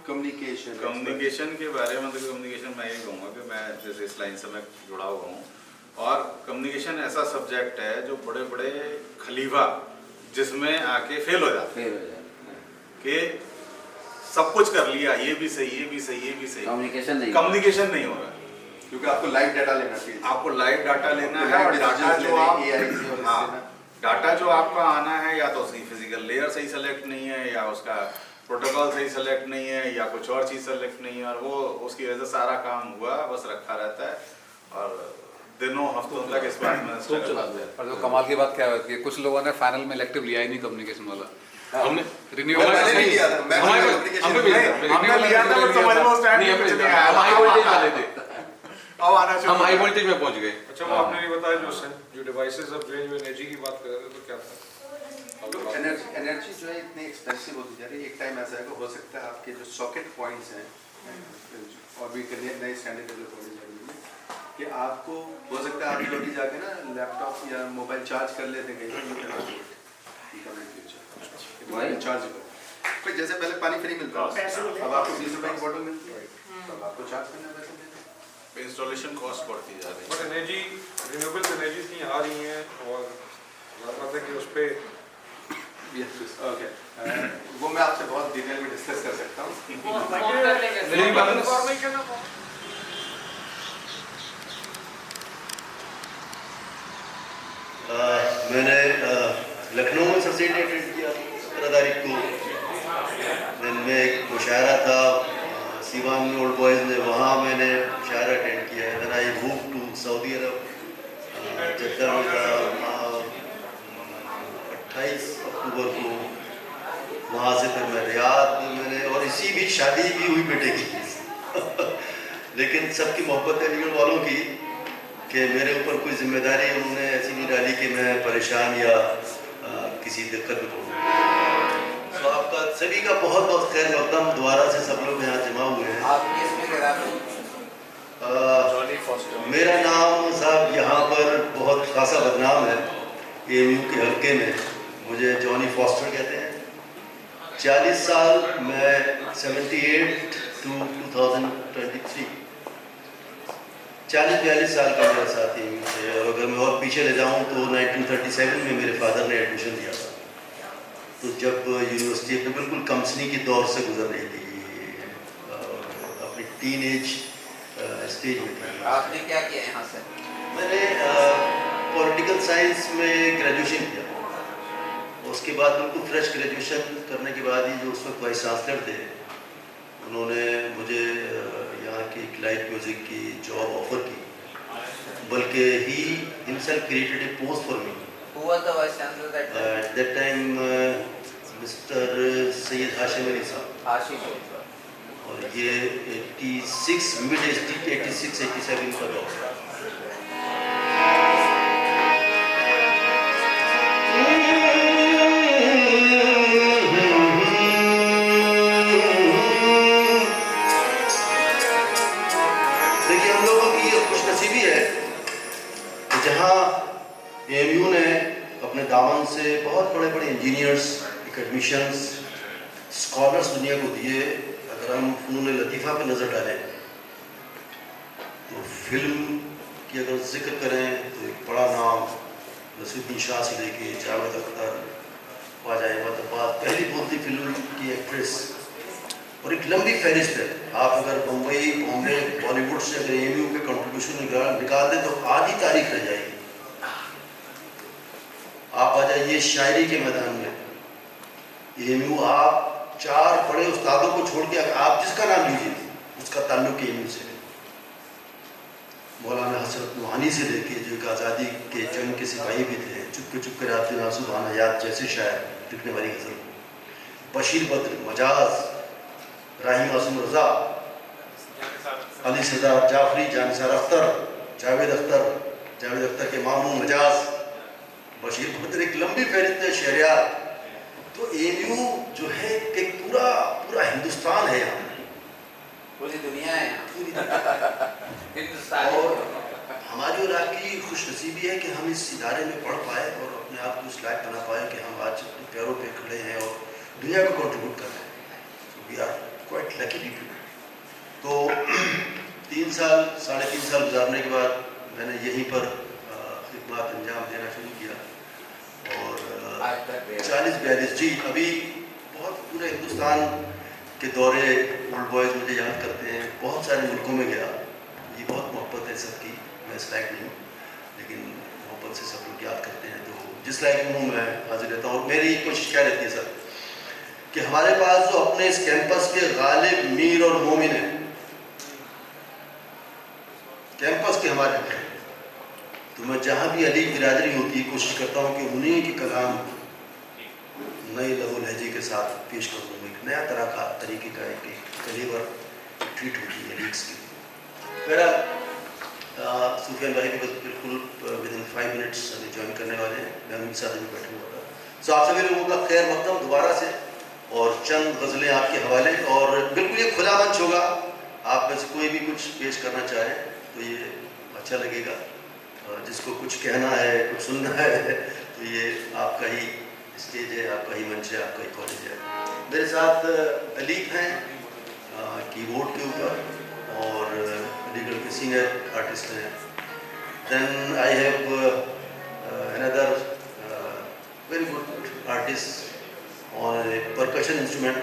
कम्युनिकेशन के बारे में, तो कम्युनिकेशन मैं ये कहूँगा कि मैं जैसे इस लाइन से मैं जुड़ा हुआ हूँ, और कम्युनिकेशन ऐसा सब्जेक्ट है जो बड़े बड़े खलीफा जिसमें आके फेल हो जाते हैं कि सब कुछ कर लिया, ये भी सही, ये भी सही, ये भी सही, कम्युनिकेशन नहीं हो रहा, क्योंकि आपको लाइव डाटा लेना चाहिए, आपको लाइव डाटा लेना है, और डाटा जो आपका आना है या तो उसकी फिजिकल लेयर सही सेलेक्ट नहीं है, या उसका प्रोटोकॉल सही सेलेक्ट नहीं है, या कुछ और चीज़ सेलेक्ट नहीं है, और वो उसकी वजह से सारा काम हुआ बस रखा रहता है, और दिनों हफ्तों तक इस बात में स्ट्रगल होता है। और जो कमाल की बात क्या है कि कुछ लोगों ने फाइनल में इलेक्टिव लिया ही नहीं कम्युनिकेशन वाला, हमने रिन्यूअल हमने लिया था, अब आना चाहिए, हम हाई वोल्टेज में पहुंच गए। अच्छा, वो आपने नहीं बताया जो डिवाइसेस अब जो एनर्जी की बात कर रहे थे, तो क्या था? एनर्जी जो है इतनी एक्सपेंसिव होती जा रही है, एक टाइम ऐसा है कि हो सकता है आपके जो सॉकेट पॉइंट्स हैं, और भी नई स्टैंडर्ड डेवलप होने जा रही है, कि आपको हो सकता है आप लोग जाके ना लैपटॉप या मोबाइल चार्ज कर लेते हैं, फिर जैसे पहले पानी फ्री मिलता है, अब आपको 20 रुपए की बोतल मिलती है, तब आपको चार्ज करना पैसे देते हैं, इंस्टॉलेशन कॉस्ट बढ़ती जा रही है। बट एनर्जी, रिन्यूएबल एनर्जी नहीं आ रही हैं, और लगता है कि उस पर ओके, वो मैं आपसे बहुत डिटेल में डिस्कस कर सकता हूँ। मैंने लखनऊ में सोसाइटी अटेंड किया 17 तारीख को, दिन में एक मुशायरा था सीवान में ओल्ड बॉयज़ में, वहाँ मैंने मुशायरा अटेंड किया। Then I move to Saudi Arabia, Jeddah में था 28 अक्टूबर को, वहाँ से फिर मैं रियाद मैंने, और इसी बीच शादी भी हुई बेटे की लेकिन सबकी मोहब्बत अलीगढ़ वालों की कि मेरे ऊपर कोई जिम्मेदारी उन्होंने ऐसी नहीं डाली कि मैं परेशान या किसी दिक्कत में पड़ूँ। तो आपका सभी का बहुत बहुत खैर मकदम, दोबारा से सब लोग यहाँ जमा हुए हैं। मेरा नाम साहब यहाँ पर बहुत खासा बदनाम है, AMU के हल्के में मुझे जॉनी फॉस्टर कहते हैं। 40 साल, मैं 78 to 2023, 40-42 साल का मेरा साथी है। और अगर मैं और पीछे ले जाऊँ तो 1937 में मेरे फादर ने एडमिशन दिया था, तो जब यूनिवर्सिटी पे बिल्कुल कम्सनी की दौर से गुजर रही थी, अपनी टीनेज स्टेज में थी। आपने क्या किया यहाँ से? मैंने पॉलिटिकल साइंस में ग्रेजुएशन किया, उसके बाद बिल्कुल फ्रेश ग्रेजुएशन करने के बाद ही जो उस वक्त वाइस चांसलर थे, उन्होंने मुझे यहाँ की लाइव म्यूज़िक की जॉब ऑफर की, बल्कि he himself created a post for me. Who was the vice chancellor that time? At that time, Mr. Syed Hashim Ali साहब, और ये 86 मिड 86-87 का दौर था। देखिए, हम लोगों की ये खुशनसीबी है कि जहाँ AMU ने अपने दामन से बहुत बड़े बड़े इंजीनियर्स, एकेडमिशियंस, स्कॉलर्स दुनिया को दिए। अगर हम फ़नून लतीफ़ा पे नज़र डालें तो फिल्म की अगर जिक्र करें तो एक बड़ा नाम नसीरुद्दीन शाह से लेके जावेद अख्तर, ख्वाजा अहमद अब्बास, पहली बोलती फिल्म की एक्ट्रेस, और एक लंबी फहरिस्त है। आप अगर बम्बई, बॉम्बे, बॉलीवुड से अगर AMU के कंट्रीब्यूशन निकाल दें तो आधी तारीख रह जाएगी। आप आ जाइए शायरी के मैदान में, AMU, आप 4 बड़े उस्तादों को छोड़ के आप जिसका नाम लीजिए उसका ताल्लुक AMU से है। मौलाना हसरत रूहानी से लेके जो एक आज़ादी के जंग के सिपाही भी थे, चुप के रात दिन आंसू बहाना याद जैसे शायर लिखने वाली गज़ल, बशीर बद्र, मजाज, राही मासूम रज़ा, अली सरदार जाफरी, जानिसार अख्तर, जावेद अख्तर के मामू मजाज, बशीर बद्र, एक लंबी फहरिस्त है शहरियार। तो AMU जो है कि पूरा हिंदुस्तान है यहाँ, पूरी दुनिया है हिंदुस्तान। और हमारी और आपकी खुशनसीबी है कि हम इस इदारे में पढ़ पाए और अपने आप को इस लायक बना पाए कि हम आज अपने पैरों पे खड़े हैं और दुनिया को कंट्रीब्यूट कर रहे हैं। We are quite lucky people. तो 3 साल 3.5 साल गुजारने के बाद मैंने यहीं पर खिदमत अंजाम देना शुरू किया और 40-42 जी अभी बहुत पूरे हिंदुस्तान के दौरे ओल्ड बॉयज़ मुझे याद करते हैं, बहुत सारे मुल्कों में गया। ये बहुत मोहब्बत है सबकी, मैं इस लायक नहीं हूँ लेकिन मोहब्बत से सब लोग याद करते हैं। तो जिस लायक हूँ मैं हाजिर रहता हूँ। और मेरी कोशिश क्या रहती है सर कि हमारे पास जो अपने इस कैंपस के गालिब, मीर और मोमिन हैं, कैंपस के हमारे हैं, तो मैं जहाँ भी अली बिरादरी होती है कोशिश करता हूँ कि उन्हीं के कलाम नए लहू लहजे के साथ पेश करूँ। एक नया तरह का तरीके का एक कलेवर ट्रीट होती है लीड्स की। मेरा सुफियान भाई भी बस बिल्कुल विदिन 5 मिनट्स अभी ज्वाइन करने वाले हैं, मैं उनके साथ अभी बैठा हुआ था। सो आप सभी लोगों का खैर मकदम दोबारा से, और चंद गज़लें आपके हवाले, और बिल्कुल ये खुला मंच होगा, आप में से कोई भी कुछ पेश करना चाहे तो ये अच्छा लगेगा। जिसको कुछ कहना है, कुछ सुनना है, तो ये आपका ही स्टेज है, आपका ही मंच है, आपका ही कॉलेज है। मेरे साथ अलीफ हैं कीबोर्ड के ऊपर और अलीगढ़ के सीनियर आर्टिस्ट हैं। Then I have another very good artist on percussion instrument,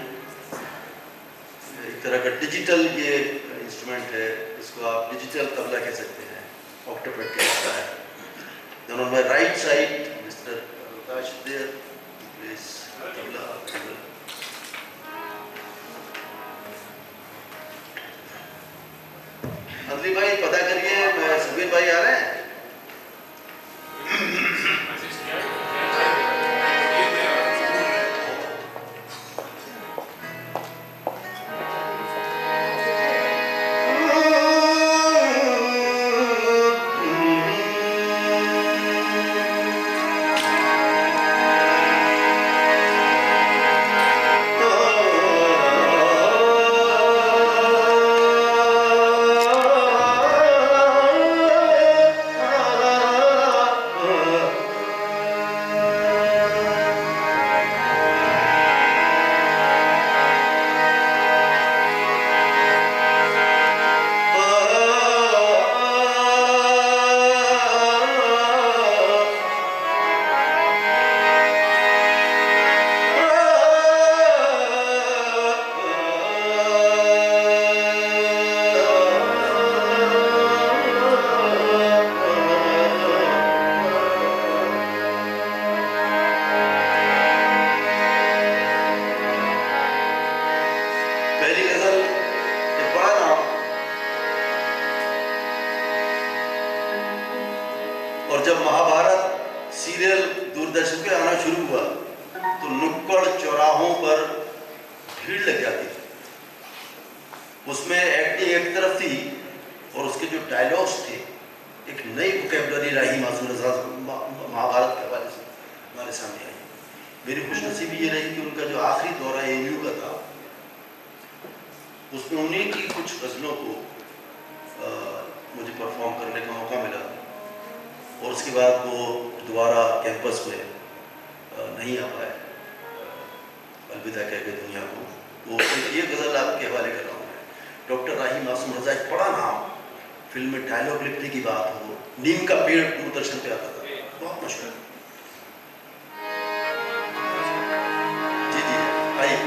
एक तरह का डिजिटल ये इंस्ट्रूमेंट है, इसको आप डिजिटल तबला कह सकते हैं, ऑक्टोपेड कहता है। Then on my right side mister Rutash there, he plays tabla. Anjali भाई पता करिए, मैं सुबीर भाई आ रहे हैं। और जब महाभारत सीरियल दूरदर्शन पे आना शुरू हुआ तो नुक्कड़ चौराहों पर भीड़ लग जाती थी। उसमें एक्टिंग एक तरफ थी और उसके जो डायलॉग्स थे, एक नई वोकैबुलरी राही मासूम रज़ा महाभारत के हवाले से हमारे सामने आई। मेरी खुशनसीबी ये रही कि उनका जो आखिरी दौरा AMU का था, उसमें उन्हीं की कुछ गज़लों को मुझे परफॉर्म करने का मौका मिला और उसके बाद वो दोबारा कैंपस में नहीं आ पाए, अलविदा कह के दुनिया को। वो ये गज़ल आपके हवाले कर रहा हूँ। डॉक्टर राही मासूम रज़ा, एक बड़ा नाम, फिल्म में डायलॉग लिखने की बात हो, नीम का पेड़ दूरदर्शन पे आता था, बहुत मशहूर। जी जी आइए।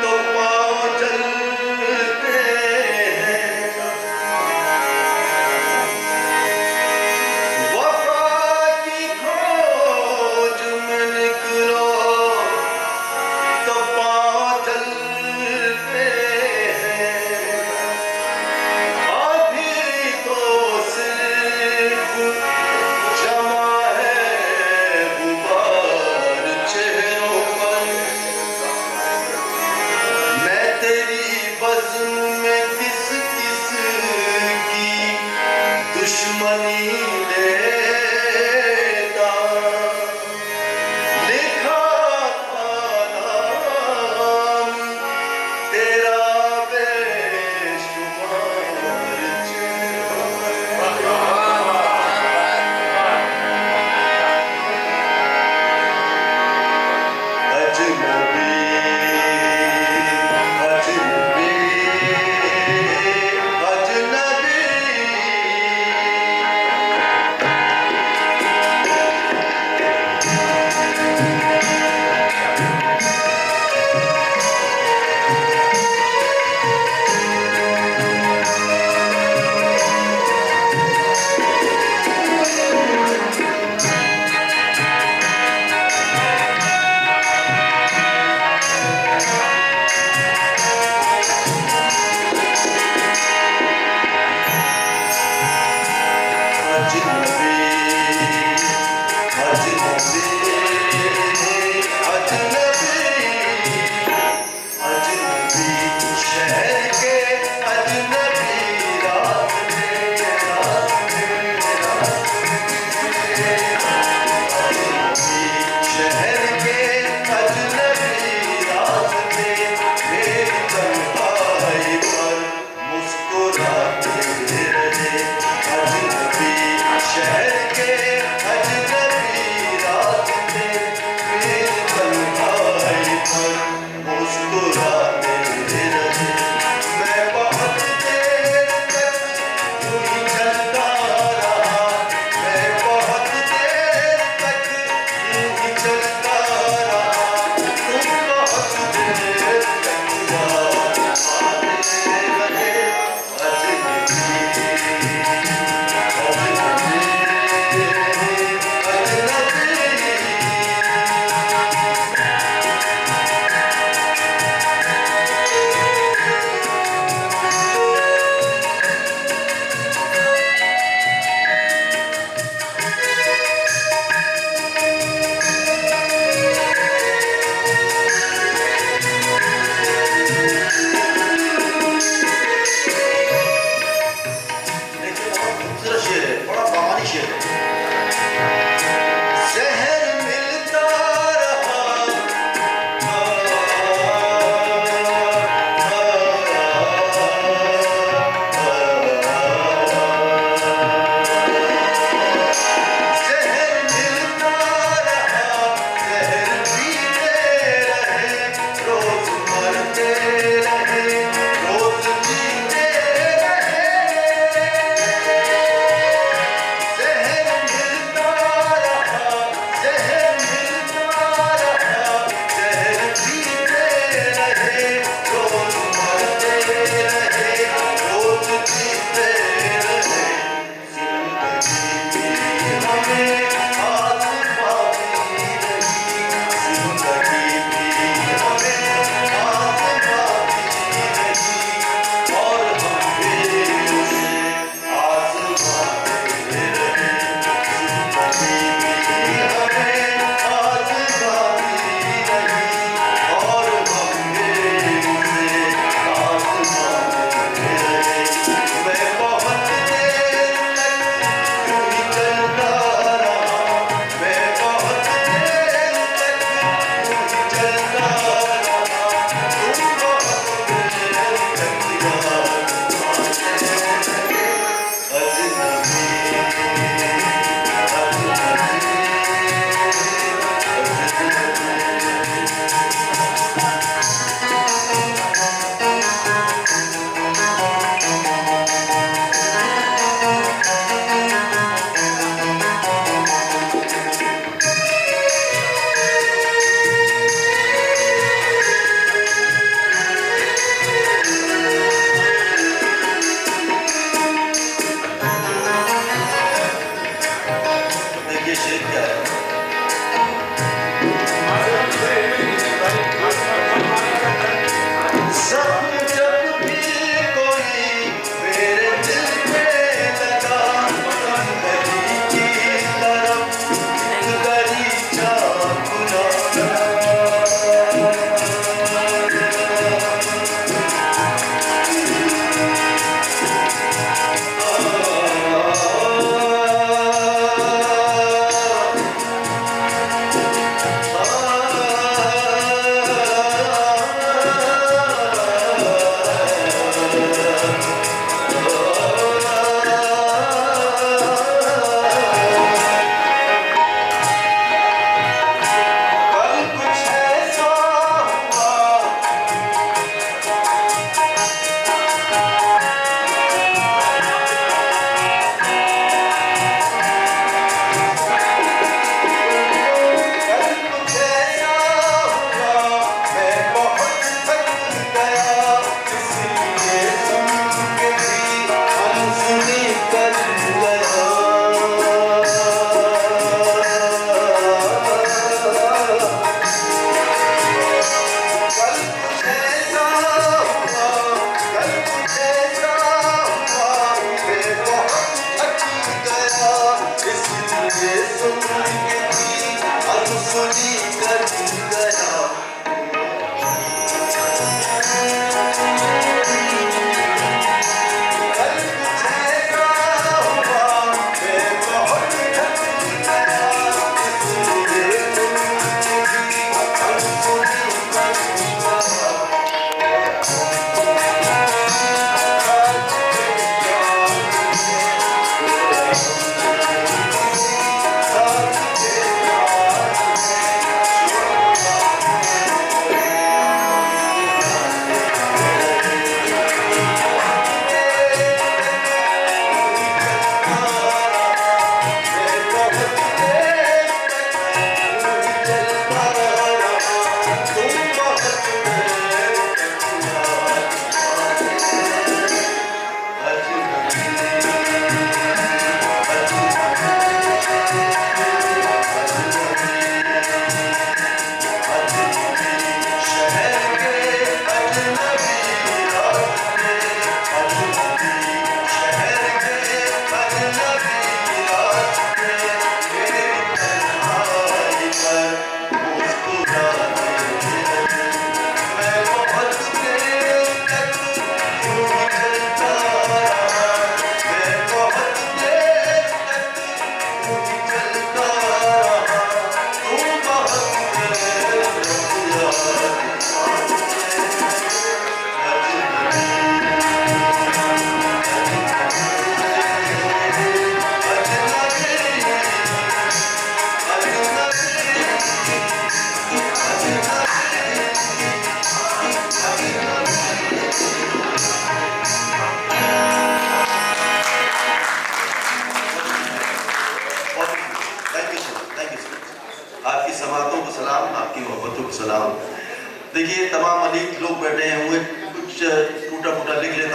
तो पाँव चलते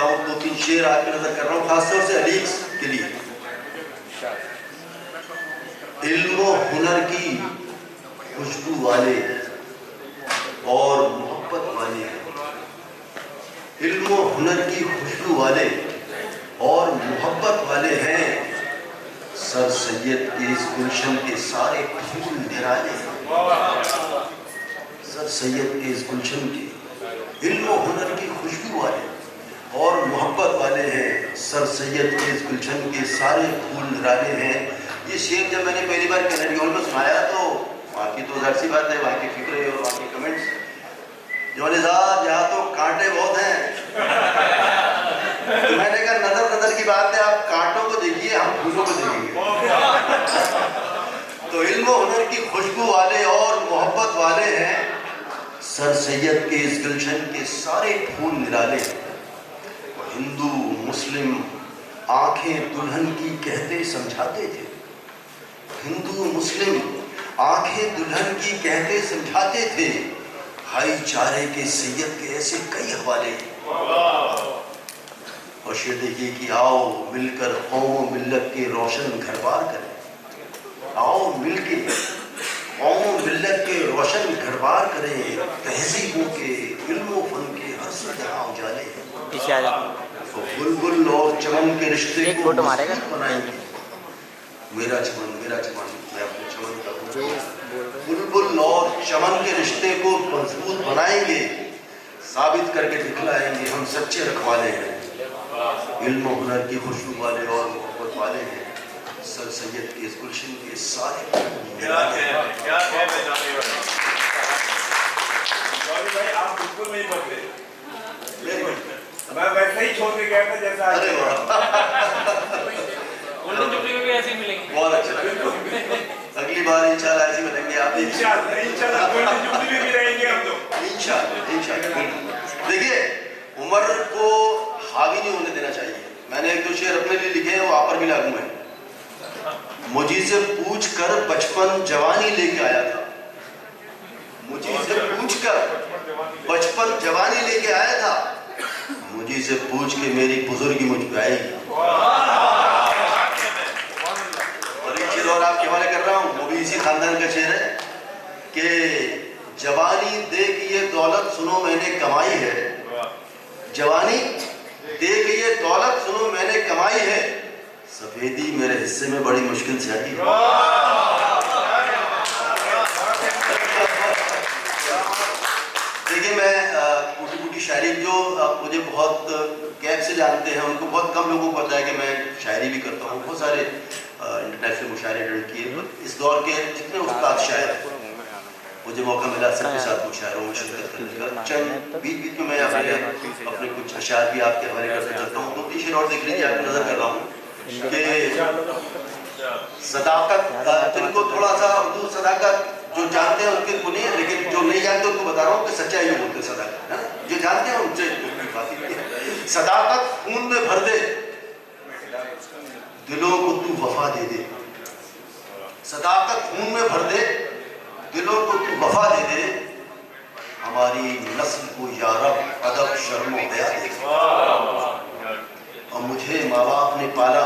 और 2-3 शेर आपकी नजर कर रहा हूँ, खासतौर से अलीग्स के लिए। इल्म व हुनर की खुशबू वाले और मोहब्बत वाले हैं, इल्म व हुनर की खुशबू वाले और मोहब्बत वाले हैं, सर सैयद के इस गुलशन के सारे फूल निराले हैं। सर सैयद के इस गुलशन के इल्म व हुनर की खुशबू वाले और मोहब्बत वाले हैं, सर सैयद के इस गुलशन के सारे फूल निराले हैं। ये शेर जब मैंने पहली बार कैनेडी हॉल में सुनाया तो वहाँ की तो जाहिर सी बात है, वहाँ की फिक्र और वहाँ के कमेंट्स, जवानी साहब यहाँ तो कांटे बहुत हैं। तो मैंने कहा नजर नजर की बात है, आप कांटों को देखिए, हम फूलों को देखेंगे। तो इल्म व हुनर की खुशबू वाले और मोहब्बत वाले हैं, सर सैयद के इस गुलशन के सारे फूल निराले। हिंदू मुस्लिम आंखें दुल्हन की कहते समझाते थे, हिंदू मुस्लिम आंखें दुल्हन की कहते समझाते थे, भाईचारे के सैयद के ऐसे कई हवाले। और शेर देखिए कि आओ मिलकर कौम मिल्लत के रोशन घर बार करें, आओ मिलके कौम मिल्लत के रोशन घर बार करें, तहजीबों के इल्म फन के हर से जहाँ उजाले। तो बुलबुल और चमन के रिश्ते को मजबूत बनाएंगे, मेरा चमन मैं अपने चमन का बुलबुल और चमन के रिश्ते को मजबूत बनाएंगे, साबित करके दिखलाएंगे हम सच्चे रखवाले हैं, इल्म व हुनर की खुशबू वाले और मोहब्बत वाले हैं, सर सैयद के इस गुलशन के सारे। भाई आप बिल्कुल नहीं बदले, मैं वैसे ही छोड़ के गया था जैसा। अरे गोल्डन जुबली में भी ऐसे ही मिलेंगे। बहुत अच्छा, अगली बार इंशाल्लाह ऐसे मिलेंगे आप। इंशाल्लाह गोल्डन जुबली में भी रहेंगे हम लोग, इंशाल्लाह। देखिए उम्र को हावी नहीं होने देना चाहिए। मैंने 1-2 शेर अपने लिए लिखे हैं, वो आप पर भी लागू है। मुझे से पूछ कर बचपन जवानी लेके आया था, मुझे से पूछ कर बचपन जवानी लेके आया था, मुझे से पूछ के मेरी बुजुर्गी मुझ पे आएगी। और एक शेर और आपके हवाले कर रहा हूँ, वो भी इसी खानदान का शेर है कि जवानी देख ये दौलत सुनो मैंने कमाई है, जवानी देख ये दौलत सुनो मैंने कमाई है, सफेदी मेरे हिस्से में बड़ी मुश्किल से आई। देखिए मैं टूटी शायरी, जो मुझे बहुत गैप से जानते हैं उनको बहुत कम लोगों को पता है कि मैं शायरी भी करता हूँ, बहुत सारे इंटरनेशनल मुशायरे अटेंड किए। इस दौर के जितने उस्ताद शायर हैं मुझे मौका मिला सबके साथ मुशायरों में शिरकत करने का। चंद बीच में मैं अपने कुछ अशार भी आपके हवाले करना चाहता हूँ। 2-3 शेर और देख लीजिए, आपको नजर कर रहा हूँ कि सदाकत, इनको थोड़ा सा उर्दू सदाकत जो जानते हैं उनके को नहीं है, लेकिन जो नहीं जानते उनको बता रहा हूँ कि सच्चाई में बोलते सदाकत है, जो जानते हैं उनसे बात है। सदाकत खून में भर दे, दिलों को तू वफा दे दे, सदाकत खून में भर दे, दिलों को तू वफा दे दे, हमारी नस्ल को यारब अदब शर्म हया दे। और मुझे माँ बाप ने पाला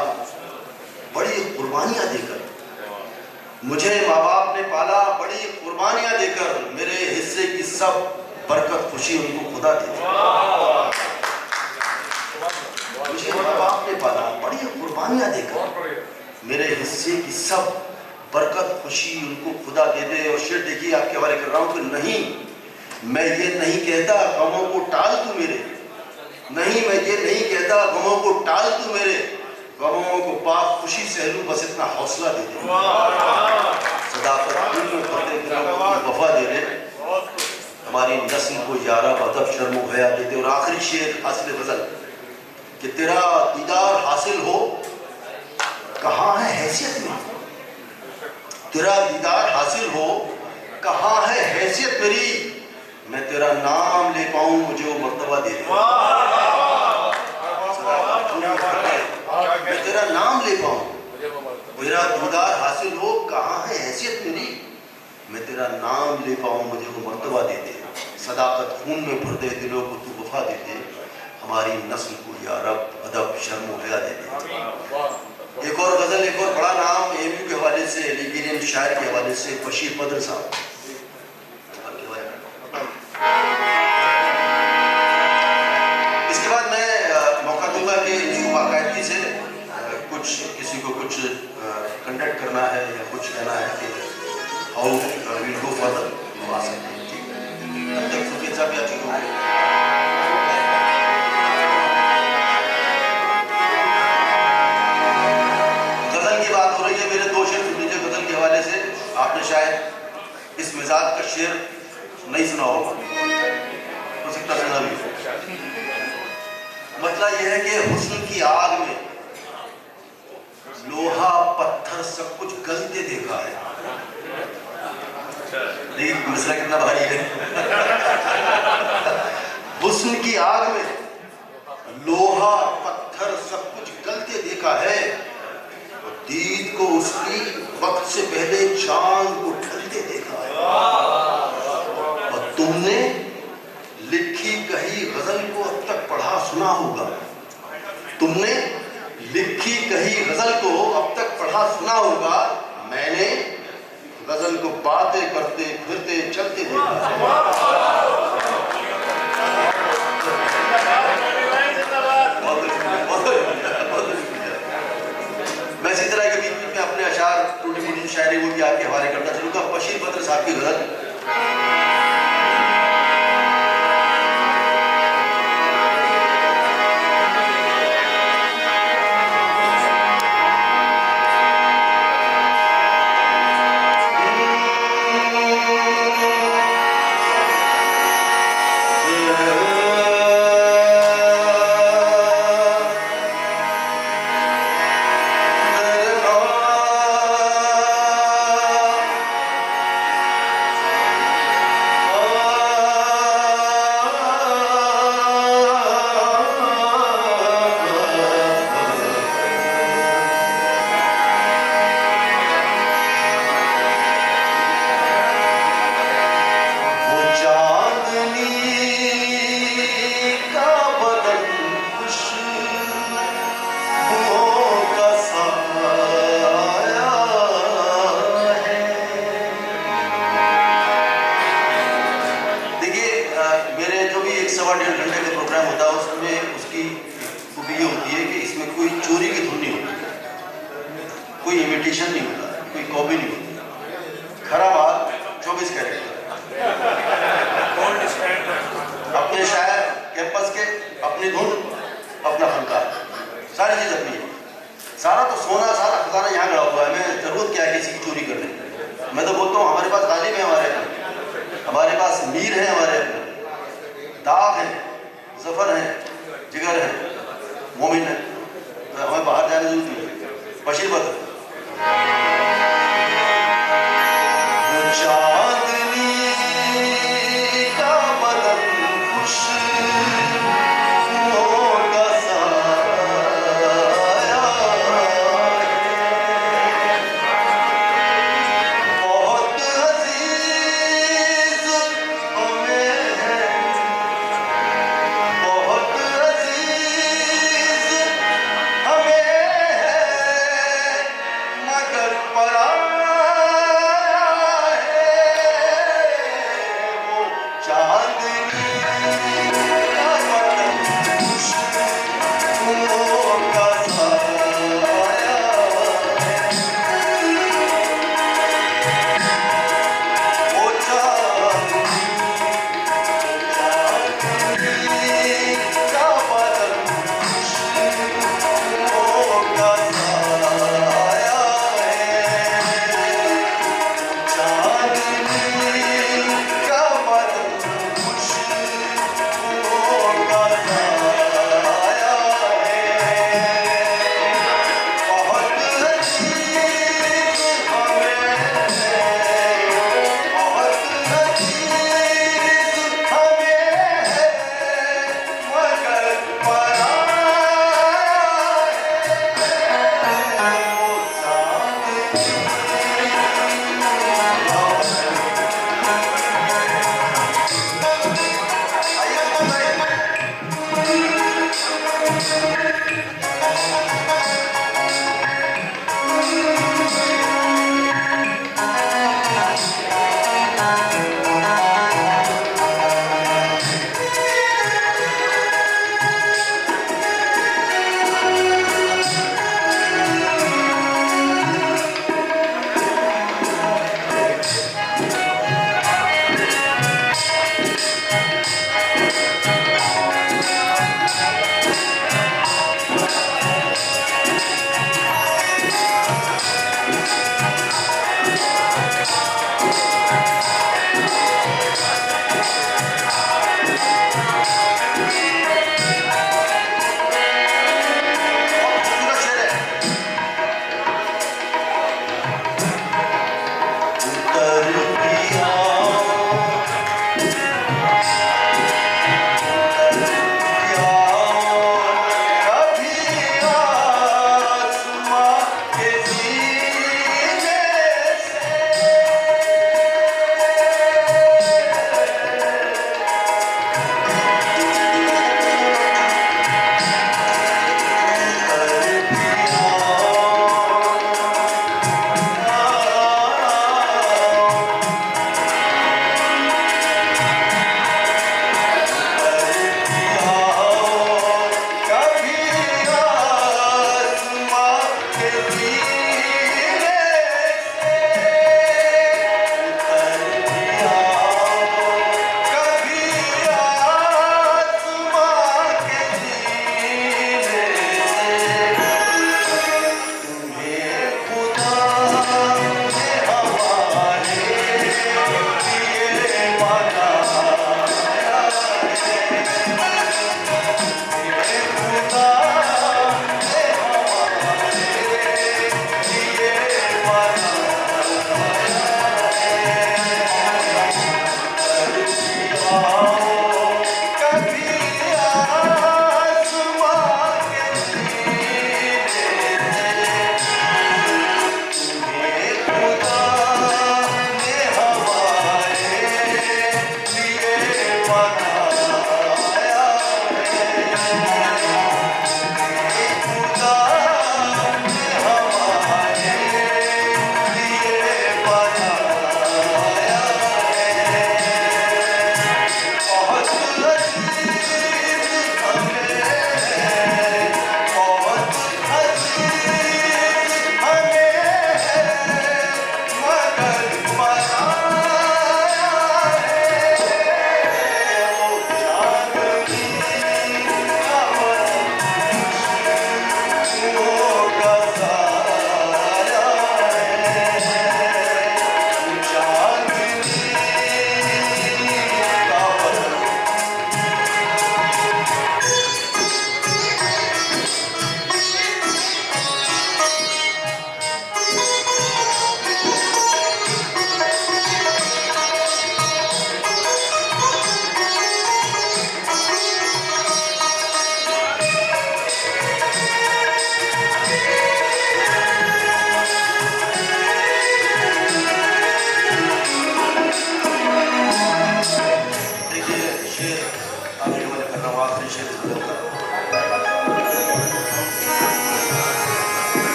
बड़ी कुर्बानियां देकर, मुझे माँ बाप ने पाला बड़ी कुर्बानियां देकर, मेरे हिस्से की सब बरकत खुशी उनको खुदा दे। मुझे माँ बाप ने पाला बड़ी कुर्बानियां देकर, मेरे हिस्से की सब बरकत खुशी उनको खुदा दे दे। और शेर देखिए आपके हवाले कर रहा हूँ कि नहीं मैं ये नहीं कहता गमों को टाल तू मेरे, नहीं मैं ये नहीं कहता गमों को टाल तू मेरे, गमों को पाक खुशी से लूं बस इतना हौसला दे दे, सदाकत वफा दे दे, हमारी नस्ल को यारब अदब शर्म हया दे दे। और आखिरी शेर हासिल गजल कि तेरा दीदार हासिल हो कहाँ है हैसियत में, तेरा दीदार हासिल हो कहाँ है हैसियत मेरी, मैं तेरा नाम ले पाऊं मुझे वो मर्तबा दे दे। मैं तेरा नाम ले पाऊं, मेरा दीदार हासिल हो कहाँ है हैसियत मेरी, मैं तेरा नाम ले पाऊं मुझे वो मर्तबा दे दे। सदाकत खून में भर दे, दिलों को तू वफा दे दे, हमारी नस्ल को या रब अदब शर्म हया दे दे। एक और गज़ल, एक और बड़ा नाम एमयू के हवाले से, लेकिन इन शायर के हवाले से बशीर बद्र साहब। इसके बाद मैं मौका दूंगा कि इसको बाकायदगी से कुछ किसी को कुछ कंडक्ट करना है या कुछ कहना है कि हाउ विल गो फर्दर, हम आ सकते हैं। तब तक सुखी साहब या चुप हो गए। गज़ल की बात हो रही है, मेरे दो शेर सुन लीजिए गज़ल के हवाले से। आपने शायद इस मिजाज का शेर नहीं सुना होगा, हो सकता सुना भी। मतलब यह है कि हुस्न की आग में लोहा पत्थर सब कुछ गलते देखा है। लेकिन मिसरा कितना भारी है। हुस्न की आग में लोहा पत्थर सब कुछ गलते देखा है, और दीद को उसकी वक्त से पहले चांद को ढलते देखा है। और तुमने लिखी कही गजल को अब तक पढ़ा सुना होगा, तुमने लिखी कही गजल को अब तक पढ़ा सुना होगा। मैंने गजल को बातें करते फिरते चलते देखा। मैं इसी तरह के बीच में अपने अशार टूटी फूटी शायरी वो भी आपके हवाले करता चलूंगा। बशीर बद्र साहब की गजल। इमिटेशन नहीं होता, कोई कॉपी नहीं होती। खरा बात 24 कैरेट अपने शायर कैंपस के, अपनी धुन, अपना फनकार, सारी चीज़ अपनी है। सारा तो सोना, सारा खजाना यहाँ गड़ा हुआ है। मैं जरूरत क्या है किसी की चोरी करने। मैं तो बोलता हूँ हमारे पास गालिब है, हमारे पास मीर है, हमारे दाग है, जफर है, जिगर है, मोमिन है। तो हमें बाहर जाने जरूरत नहीं है। बशीर बद्र चांदनी का बदन खुश होगा साया, बहुत अजीज हमें है, बहुत अजीज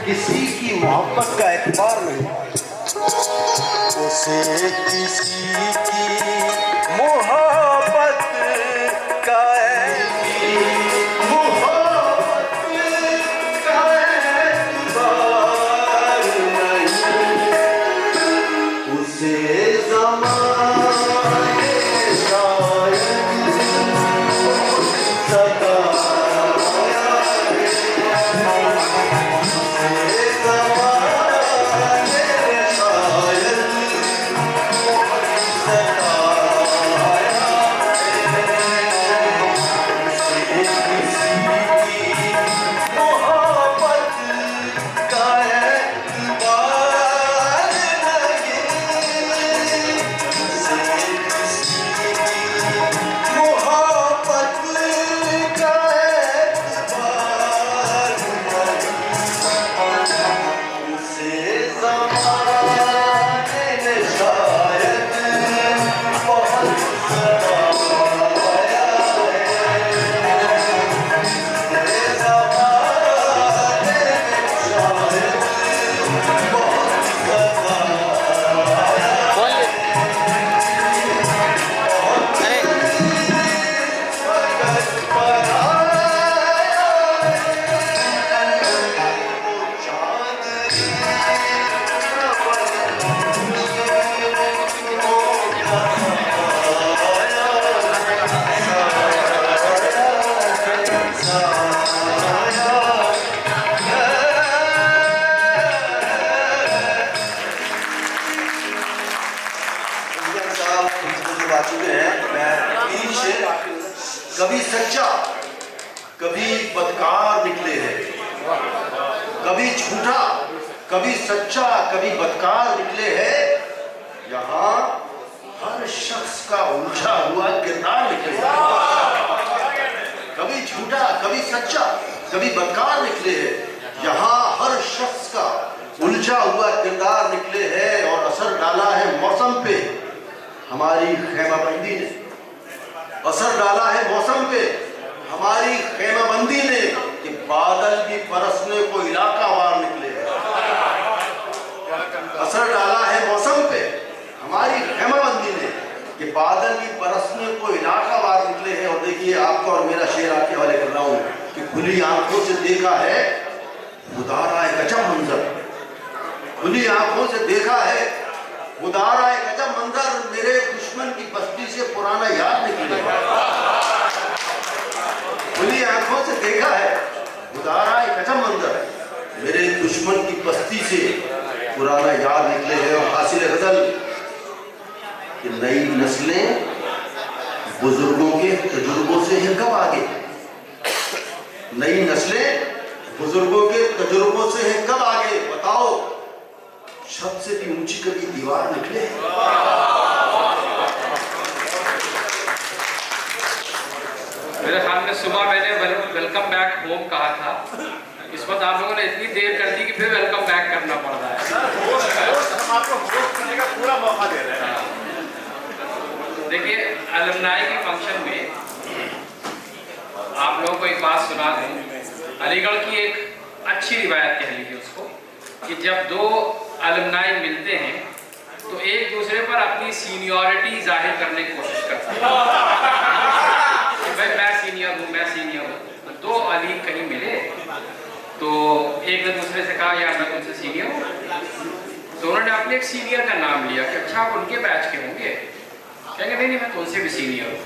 किसी की मोहब्बत का एतबार नहीं, उसे किसी की मोहब्बत का कभी सच्चा कभी बदकार निकले हैं, कभी झूठा कभी सच्चा कभी बदकार निकले हैं। यहाँ हर शख्स का उलझा हुआ किरदार निकले हैं, कभी झूठा कभी सच्चा कभी बदकार निकले हैं। यहाँ हर शख्स का उलझा हुआ किरदार निकले हैं और असर डाला है मौसम पे हमारी खैमाबंदी ने, असर डाला है मौसम पे हमारी खैमाबंदी ने कि बादल भी बरसने को इलाकावार निकले हैं। असर डाला है मौसम पे हमारी खैमाबंदी ने कि बादल भी बरसने को इलाकावार निकले हैं। और देखिए आपका और मेरा शेर आपके हवाले कर रहा हूँ कि खुली आंखों से देखा है उदारा एक अजब मंजर, खुली आंखों से देखा है उदारा एक अजब मंजर, मेरे दुश्मन की बस्ती से पुराना याद निकले। खुली आंखों से देखा है उदारा एक अजब मंजर, मेरे दुश्मन की बस्ती से पुराना याद निकले हैं। और हासिल गजल कि नई नस्लें बुजुर्गों के तजुर्बों से ही कब आगे, नई नस्लें बुजुर्गों के तजुर्बों से है कब आगे। बताओ छत से भी ऊंची कभी दीवार निकले। मेरे ख्याल में सुबह मैंने वेलकम बैक होम कहा था, इस वक्त आप लोगों ने इतनी देर कर दी कि फिर वेलकम बैक करना पड़ रहा है। हम आपको होस्ट करने का पूरा मौका दे रहे हैं। देखिए अलुमनाई के फंक्शन में आप लोगों को एक बात सुना दूं, अलीगढ़ की एक अच्छी रिवायत कह लीजिए उसको, कि जब दो अलुमनाई मिलते हैं तो एक दूसरे पर अपनी सीनियरिटी जाहिर करने की कोशिश करते हैं कि भाई मैं सीनियर हूँ, मैं सीनियर हूँ। दो अली कहीं मिले तो एक ने दूसरे से कहा यार मैं तुमसे सीनियर हूँ, तो उन्होंने अपने एक सीनियर का नाम लिया कि अच्छा आप उनके बैच के होंगे, कहेंगे नहीं नहीं मैं तो उनसे भी सीनियर हूँ।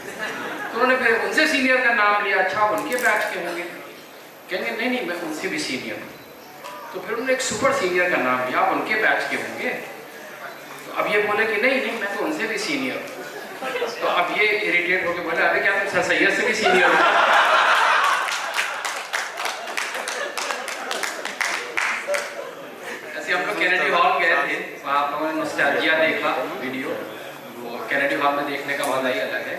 तो उन्होंने फिर उनसे सीनियर का नाम लिया, अच्छा आप उनके बैच के होंगे, कहेंगे नहीं नहीं मैं उनसे भी सीनियर हूँ। तो फिर उन्होंने एक सुपर सीनियर का नाम लिया, आप उनके बैच के होंगे। तो अब ये बोले कि नहीं नहीं मैं तो उनसे भी सीनियर हूँ। तो अब ये इरिटेट होकर बोले अरे क्या तुम सर सैयद से भी सीनियर हो? ऐसे हम लोग कैनेडी हॉल गए थे, वहाँ आप लोगों ने नॉस्टैल्जिया देखा वीडियो, वो कैनेडी हॉल में देखने का मजा ही अलग है।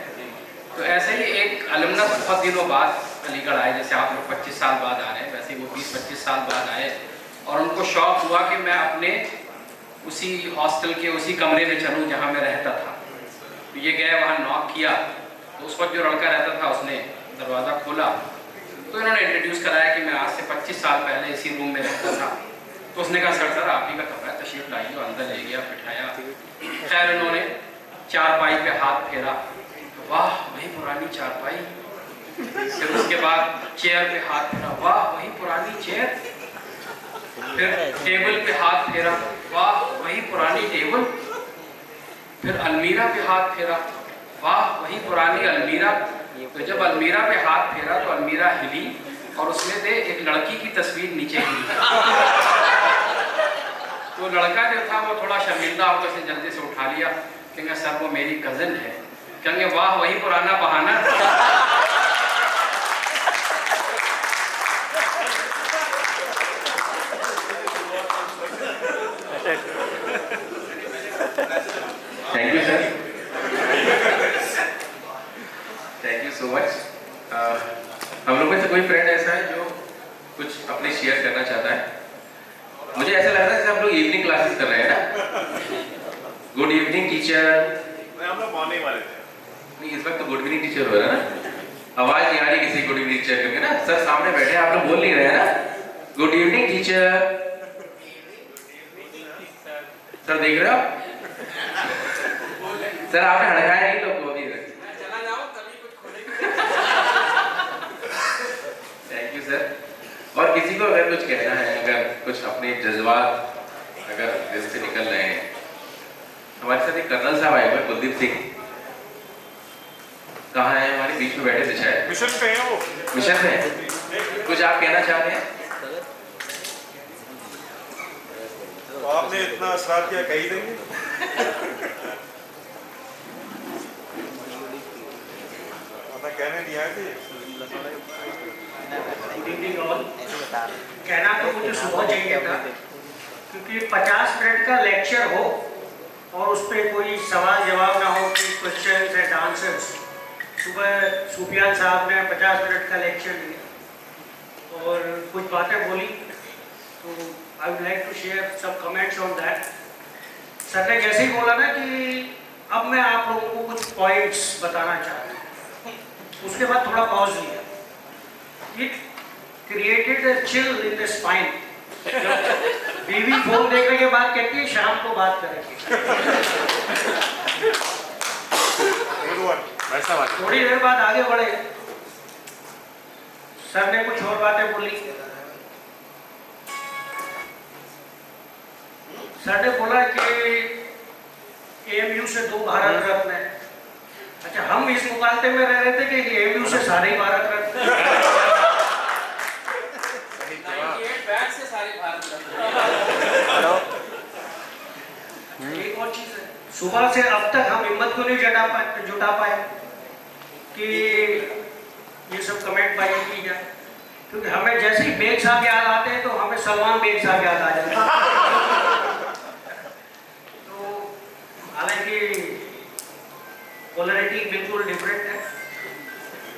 तो ऐसे ही एक अलुमनस बहुत दिनों बाद अलीगढ़ आए, जैसे आप लोग 25 साल बाद आ रहे हैं, वैसे वो 20-25 साल बाद आए और उनको शौक हुआ कि मैं अपने उसी हॉस्टल के उसी कमरे में चलूँ जहाँ मैं रहता था। तो ये गए वहाँ नॉक किया, तो उस वक्त जो लड़का रहता था उसने दरवाज़ा खोला, तो इन्होंने इंट्रोड्यूस कराया कि मैं आज से 25 साल पहले इसी रूम में रहता था। तो उसने कहा सर आप ही का कमरा है, तशरीफ लाइए। और अंदर ले गया, बिठाया। खैर उन्होंने चारपाई पे हाथ फेरा, वाह वही पुरानी चारपाई। फिर उसके बाद चेयर पे हाथ फेरा, वाह वही पुरानी चेयर। फिर टेबल पे हाथ फेरा, वाह वही पुरानी टेबल। फिर अलमीरा पे हाथ फेरा, वाह वही पुरानी अलमीरा। तो जब अलमीरा पे हाथ फेरा तो अलमीरा हिली और उसमें से एक लड़की की तस्वीर नीचे हिली। तो लड़का जो था वो थोड़ा शर्मिंदा होकर उसे जल्दी से उठा लिया, कहेंगे सर वो मेरी कजन है। कहेंगे वाह वही पुराना बहाना। Thank you sir, thank you so much. हम लोग में से कोई फ्रेंड ऐसा है जो कुछ अपने शेयर करना चाहता है? मुझे ऐसा लग रहा है जैसे हम लोग इवनिंग क्लासेस कर रहे हैं ना। Good evening teacher. हम लोग मॉर्निंग वाले थे। नहीं इस वक्त तो गुड इवनिंग टीचर हो रहा है ना, आवाज नहीं आ रही किसी गुड इवनिंग टीचर करके ना। सर सामने बैठे आप लोग बोल नहीं रहे हैं ना गुड इवनिंग टीचर। सर देख रहे हो सर आपने हड़काया नहीं लोग को अभी चला जाओ तभी कुछ खोलेंगे। Thank you sir. और किसी को अगर कुछ कहना है, अगर कुछ अपने जज्बात अगर दिल से निकल रहे हैं, हमारे साथ एक कर्नल साहब आए हुए कुलदीप सिंह, कहाँ है? हमारे बीच में बैठे थे शायद। मिशन पे है वो। मिशन पे कुछ आप कहना चाहते हैं? तो आपने इतना असरार किया, कही देंगे। कहने नहीं आए थे। कहना तो मुझे सुबह चाहिए था, क्योंकि 50 मिनट का लेक्चर हो और उस पर कोई सवाल जवाब ना हो, कि क्वेश्चंस एंड आंसर्स। सुबह सुफियान साहब ने 50 मिनट का लेक्चर दिया और कुछ बातें बोली, तो I would like to share some comments on that. Sir ने जैसे ही बोला ना कि अब मैं आप लोगों को कुछ पॉइंट्स बताना चाहता हूँ, उसके बाद थोड़ा पॉज लिया। It created a chill in the spine. बीवी फोन देखने के बाद कहती है शाम को बात करेंगे। थोड़ी देर बाद आगे बढ़े, सर ने कुछ और बातें बोली। सर ने बोला कि एएमयू से 2 भारत रत्न है। अच्छा, हम इस मुकालते में रह रहे थे कि एएमयू से सारे ही भारत रत्न। एक और चीज है, सुबह से अब तक हम हिम्मत क्यों नहीं जुटा पाए कि ये सब कमेंट बाजी की जाए, क्योंकि हमें जैसे ही बेग साहब याद आते हैं तो हमें सलमान बेग साहब याद आ जाते हैं। तो हालांकि पोलरिटी बिल्कुल डिफरेंट है।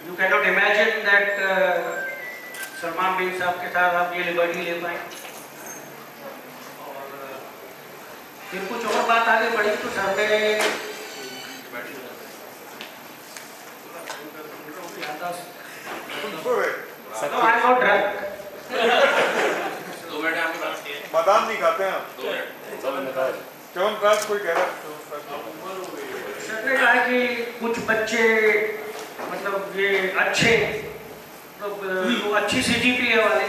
You can not imagine that Salman Beg साहब के साथ आप ये लिबर्टी ले पाए। फिर कुछ और बात आगे बढ़ी तो सर ने बादाम नहीं खाते हैं च्यवनप्राश कोई कह रहा है। सर ने कहा कि कुछ बच्चे मतलब ये अच्छे तो अच्छी CGPA वाले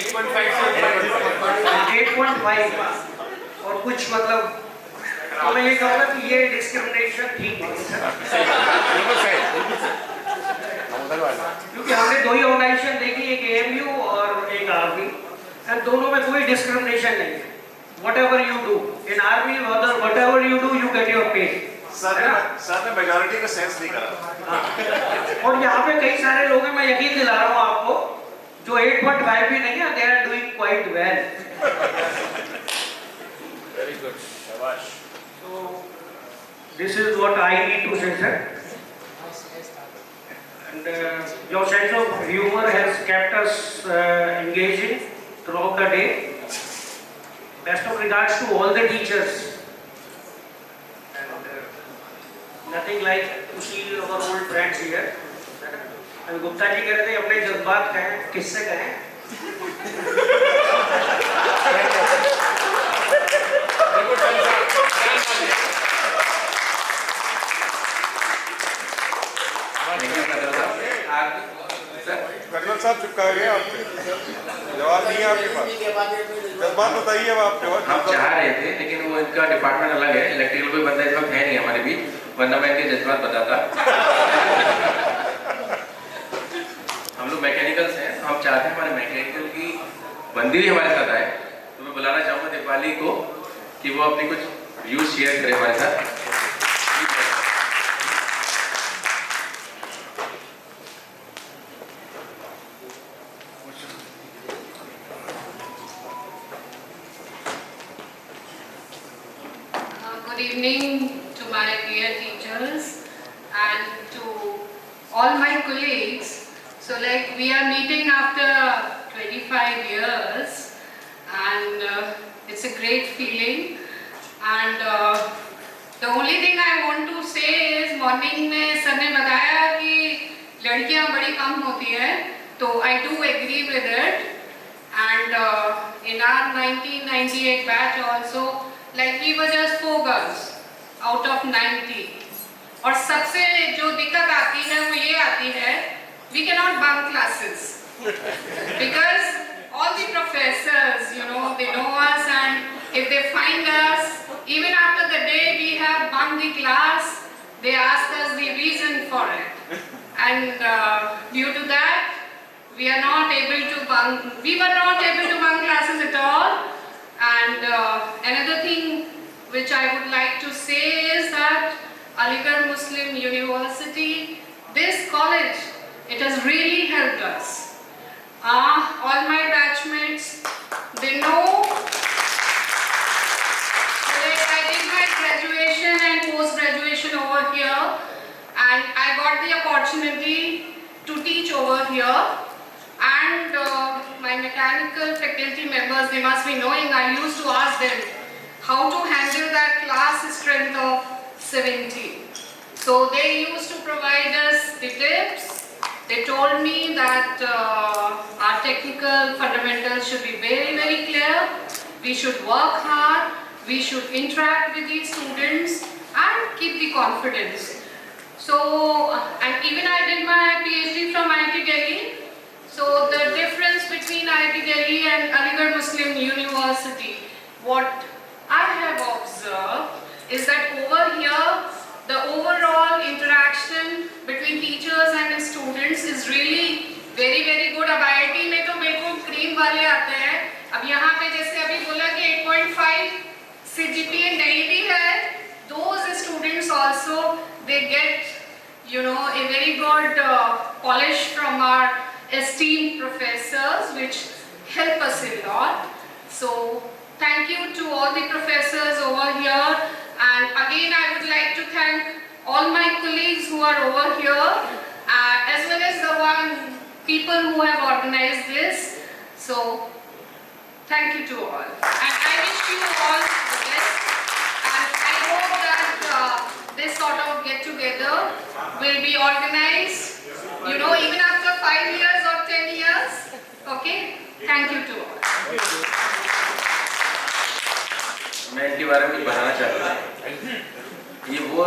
8.5 और कुछ मतलब तो मैं ये कहूँगा कि ये डिस्क्रिमिनेशन ठीक नहीं है, क्योंकि हमने 2 ही ऑर्गेनाइजेशन देखी, एक AMU और एक आर्मी, एंड दोनों में कोई डिस्क्रिमिनेशन नहीं है। Whatever you do in army, whatever you do, you get your pay. Sir ने मेजॉरिटी का सेंस नहीं करा। और यहाँ पे कई सारे लोग हैं, मैं यकीन दिला रहा हूँ आपको, जो 8.5 भी नहीं है, they are doing quite well. Very good. शाबाश. So this is what I need to say, sir. And your sense of humor has kept us engaging throughout the day. Best of regards to all the teachers. And nothing like to see our old friends here. अभी गुप्ता जी कहते हैं अपने जज्बात कहें, किससे कहें? चिपका गया आपके, जवाब नहीं है आपके पास, जज्बात बताइए अब आपके पास। हम चाह रहे थे लेकिन वो इनका डिपार्टमेंट अलग है, इलेक्ट्रिकल कोई बंदा इस वक्त है नहीं हमारे बीच, वरना मैं इनके जज्बात बताता। हम लोग मैकेनिकल्स हैं, हम चाहते हैं हमारे मैकेनिकल की बंदी भी हमारे साथ आए, तो मैं बुलाना चाहूँगा दीपाली को कि वो अपनी कुछ व्यूज शेयर करे हमारे साथ। Good evening to my dear teachers and to all my colleagues. So like we are meeting after 25 years and it's a great feeling and the only thing I want to say is morning में sir ने बताया कि लड़कियां बड़ी कम होती है, तो I do agree with it and in our 1998 batch also like we were just 4 girls out of 90 और सबसे जो दिक्कत आती है वो ये आती है we cannot bunk classes because all the professors, you know, they know us and if they find us, even after the day we have bunked the class, they ask us the reason for it. And due to that, we were not able to bunk classes at all. And another thing which I would like to say is that Aligarh Muslim University, this college, it has really helped us. All my batchmates, they know that I did my graduation and post-graduation over here and I got the opportunity to teach over here and my mechanical faculty members, they must be knowing, I used to ask them how to handle that class strength of 70. So they used to provide us the tips. They told me that our technical fundamentals should be very, very clear. We should work hard. We should interact with these students and keep the confidence. So, and even I did my PhD from IIT Delhi. So the difference between IIT Delhi and Aligarh Muslim University, what I have observed is that over here, the overall interaction between teachers and students is really very, very good. अब IIT में तो बिल्कुल cream वाले आते हैं, अब यहाँ पे जैसे अभी बोला कि 8.5 CGPA नहीं भी है, those students also, they get, you know, a very good polish from our esteemed professors which help us a lot. So thank you to all the professors over here and again I would like to thank all my colleagues who are over here as well as the people who have organized this. So thank you to all and I wish you all the best and I hope that this sort of get together will be organized, you know, even after 5 years or 10 years. Okay, thank you to all. मैं इनके बारे में कुछ बताना चाहता हूँ। ये वो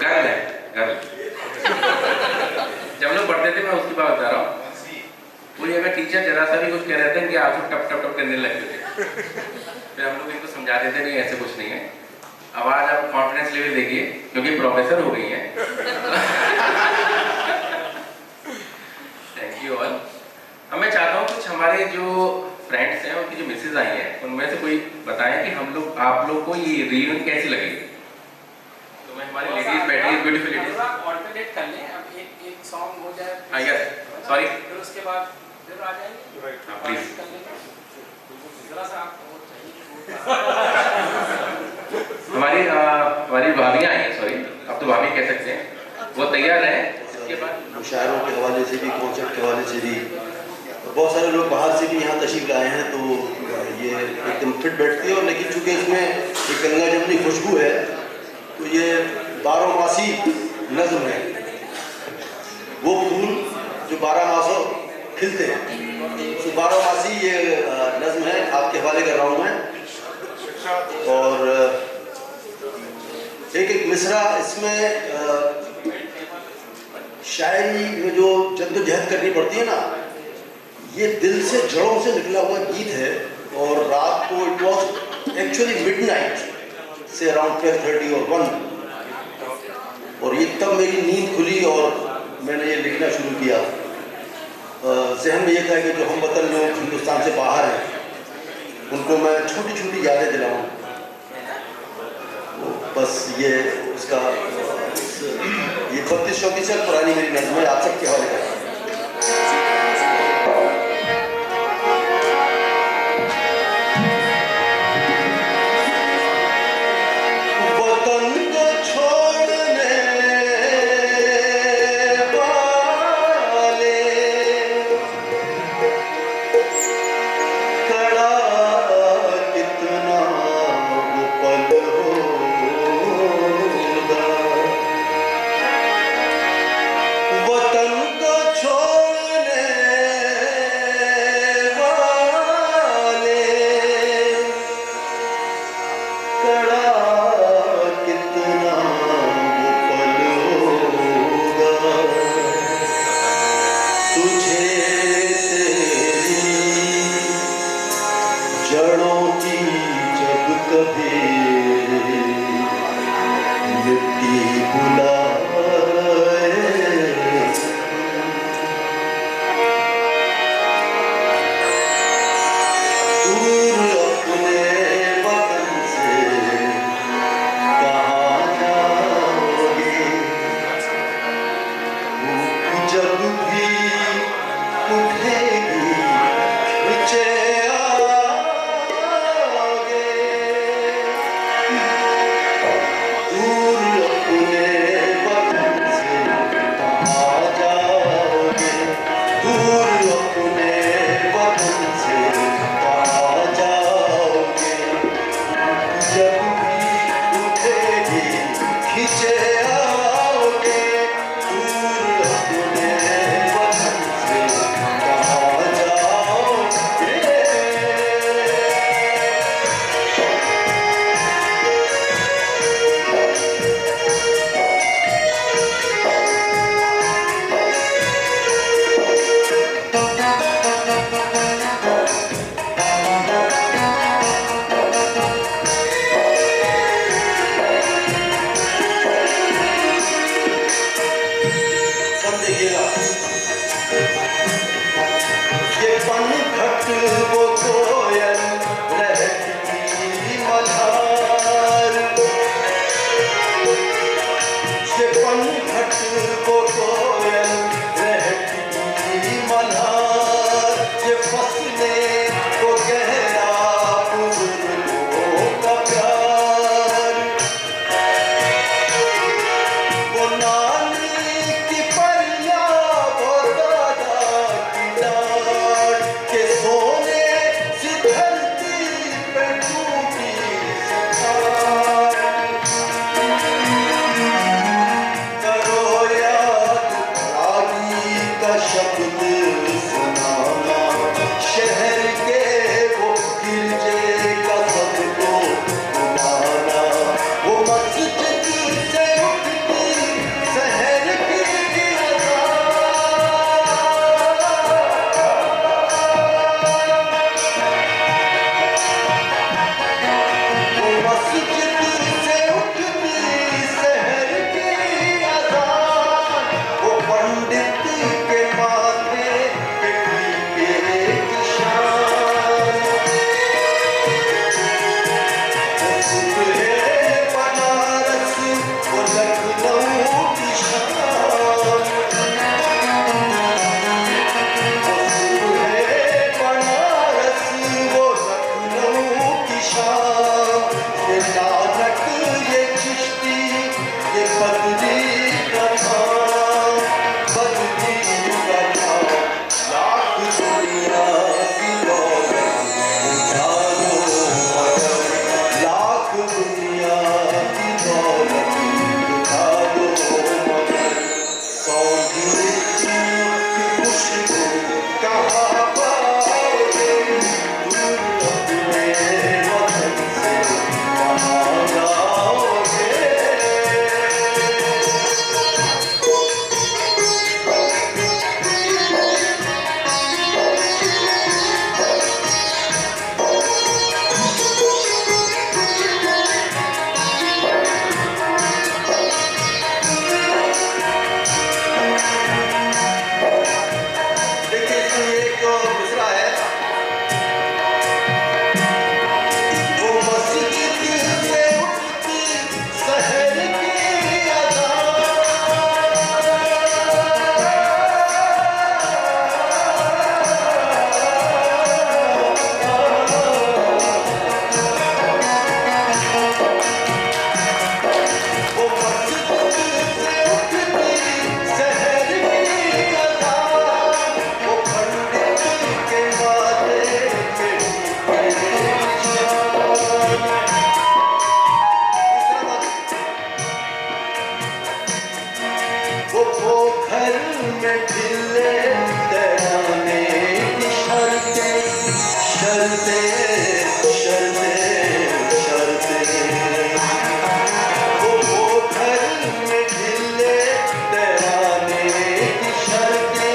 गर्ल है, गर्ल। जब लोग पढ़ते थे मैं उसकी बात बता रहा हूँ। पूरी अगर टीचर जरा सा भी कुछ कह रहे थे कि आंसू टप टप टप करने लगते थे। फिर हम लोग इनको समझाते थे नहीं ऐसे कुछ नहीं है। अब आज आप कॉन्फिडेंस लेवल देखिए क्योंकि प्रोफेसर हो गई हैं। Thank you all. अब मैं चाहता हूँ कुछ हमारे जो फ्रेंड्स हैं उनकी जो मिसेज आई हैं उनमें से कोई बताएं कि हम लोग आप लोग को ये रियूनियन कैसी लगी। तो मैं हमारी लेडीज बैठी है, ब्यूटीफुल लेडीज ऑल्टरनेट कर लें, अब एक सॉन्ग हो जाए यस सॉरी फिर उसके बाद फिर आ जाएंगे प्लीज जरा सा हमारी भाभियाँ आई हैं, सॉरी अब तो भाभी कह सकते हैं, वो तैयार हैं। इसके बाद मुशायरों के हवाले से भी, कॉन्सर्ट के हवाले से भी, बहुत सारे लोग बाहर से भी यहाँ तशरीफ लाए हैं, तो ये एकदम फिट बैठती है। और लेकिन चूँकि इसमें एक गंगा जमुनी खुशबू है तो ये 12 मासी नज़्म है, वो फूल जो 12 मासों खिलते हैं, तो 12 मासी ये नज़्म है, आपके हवाले कर रहा हूँ मैं। और एक एक मिसरा इसमें शायरी में जो जद्दोजहद करनी पड़ती है ना, ये दिल से जड़ों से निकला हुआ गीत है। और रात को इट वॉज एक्चुअली मिडनाइट से अराउंड 12:30 और 1, और ये तब मेरी नींद खुली और मैंने ये लिखना शुरू किया। जहन में ये था कि जो हम वतन लोग हिंदुस्तान से बाहर हैं उनको मैं छोटी छोटी यादें दिलाऊं। तो बस ये उसका ये 32-34 साल पुरानी मेरी नज़्में आप सबके हवाले कर। दूर अपने शर्ते शर्ते शर्ते वो घर में ढिले तराने की शर्ते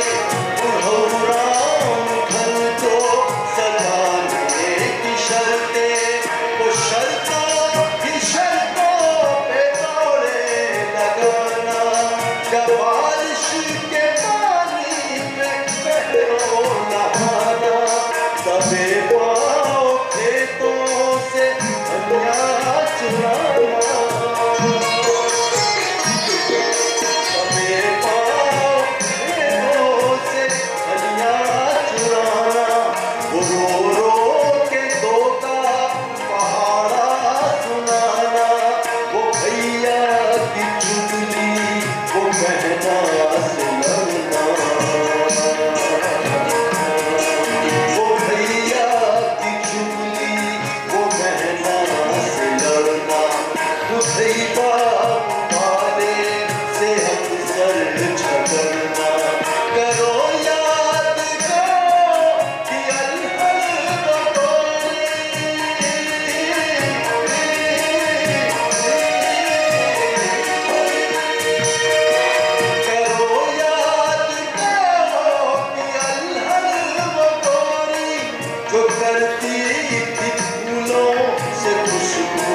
राम घर को सजाने की शर्ते वो शर्तों की शर्तों पे तोड़े लगाना जब बारिश के पानी में बहरो नहाना सबे पाओ खेतों से धनिया चुराना सबे पाओ खेतों से धनिया चुराना वो रो के दो का पहाड़ा सुनाना वो भैया की चुगली वो बहना से लड़ना वो भैया की चुगली वो बहना से लड़ना दूसरी बात वाले से हम सर झगड़ना करो याद करो कि करो याद करो कि गोरी जो करती थी फूलों से खुशबू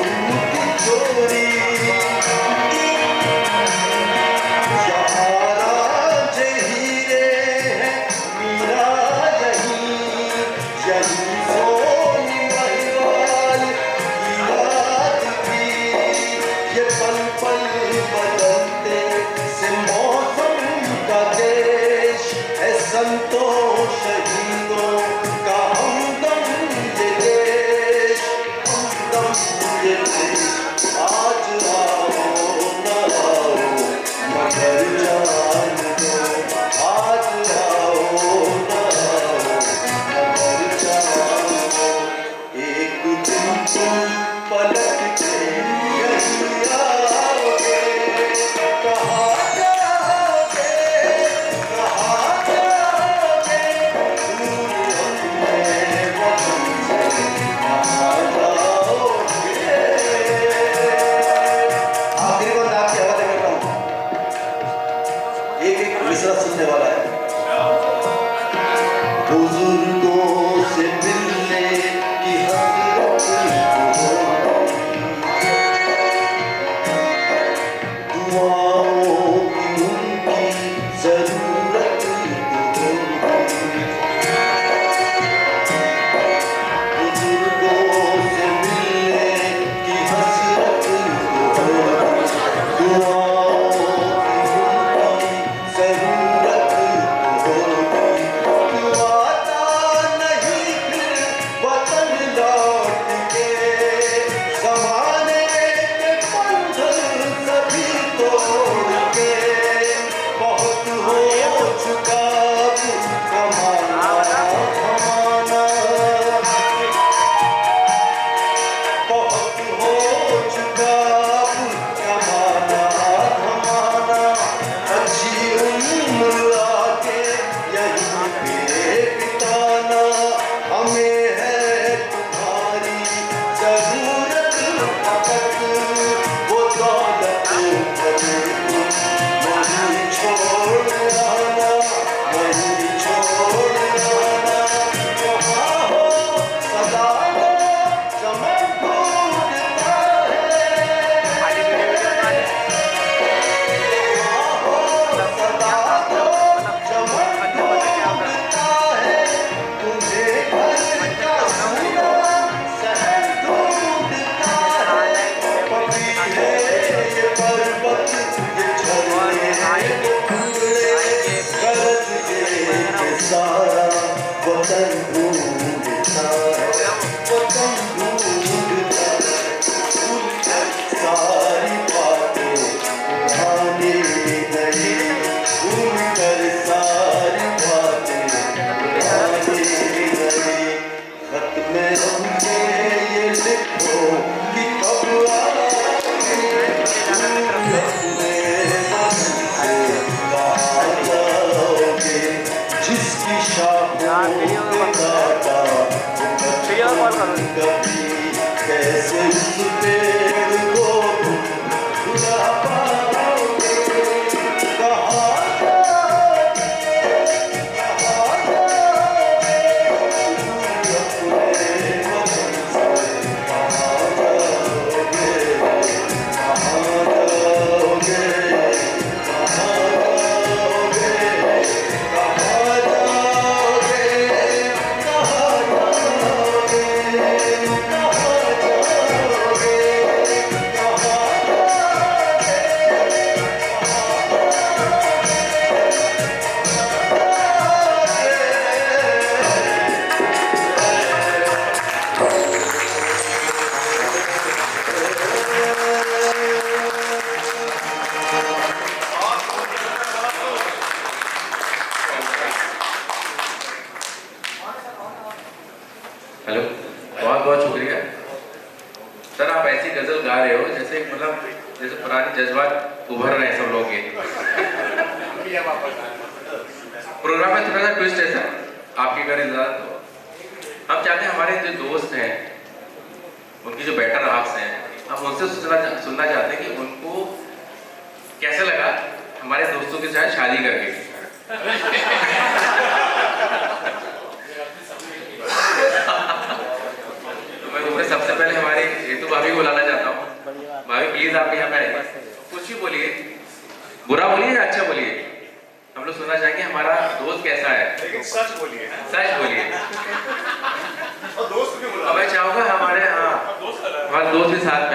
की चोरी सहारा जहीरे हैं मीरा यहीं यहीं सोनी महिवाल की याद थी ये पल पल बदलते से मौसम का देश है संतोष शहीदों का हमदम ये देश हमदम ये देश आज आओ न आओ मगर जान दो आज आओ न आओ मगर जान दो एक दिन तुम पलट के यहीं आओगे कहाँ जाओगे कहाँ जाओगे दूर अपने वतन से कहाँ जाओगे आखिरी बार आपके हवाले करता हूँ एक मिसरा सुनने वाला है बुजुर्गों से मिलने की हसरत हो दुआओं की उनकी जरूरत हो बुजुर्गों से मिलने की हसरत हो दुआओं की उनकी जरूरत हो आता नहीं फिर वतन लौट के ज़माने के बंधन सभी तोड़ के बहुत हो चुका कमाना कमाना बहुत हो चुका कमाना कमाना अच्छी उम्र आके यहीं पे बिताना हमें है तुम्हारी जरूरत फकत वो दौलत कभी नहीं छोड़ आना नहीं छोड़ आना कहाँ हो सदा हो चमन ढूंढता है कहाँ हो सदा हो चमन ढूंढता है तुम्हें घर का सूना शहर ढूंढता है पपी है ये पर्वत ये झरने ये टुकड़े गरज ये कि सारा वतन ढूंढता है वतन ढूंढता है सारी बातें पुरानी गई भूलकर सारी बातें पुरानी गई खत में हमने ये लिखो कि कब आओगे अपने मन से कहाँ जाओगे जिसकी शाखों पे काटा हेलो, बहुत बहुत शुक्रिया सर। आप ऐसी गजल गा रहे हो जैसे मतलब जैसे पुराने जज्बात उभर रहे हैं सब लोग के। प्रोग्राम में थोड़ा सा ट्विस्ट है सर, आपके घर इंतजार। तो हम चाहते हैं हमारे जो दोस्त हैं, उनकी जो बेटर हाफ्स हैं, हम उनसे सुनना चाहते हैं कि उनको कैसा लगा हमारे दोस्तों के साथ शादी करके। तो मैं तुम्हें सबसे पहले हमारे रितु भाभी को बुलाना चाहता हूँ। भाभी प्लीज आप यहाँ पे आइए, कुछ भी बोलिए, बुरा बोलिए या अच्छा बोलिए, हम लोग सुनना चाहेंगे हमारा दोस्त कैसा है। लेकिन सच बोलिए, सच बोलिए। और दोस्त भी बुला। मैं चाहूँगा हमारे दोस्त भी साथ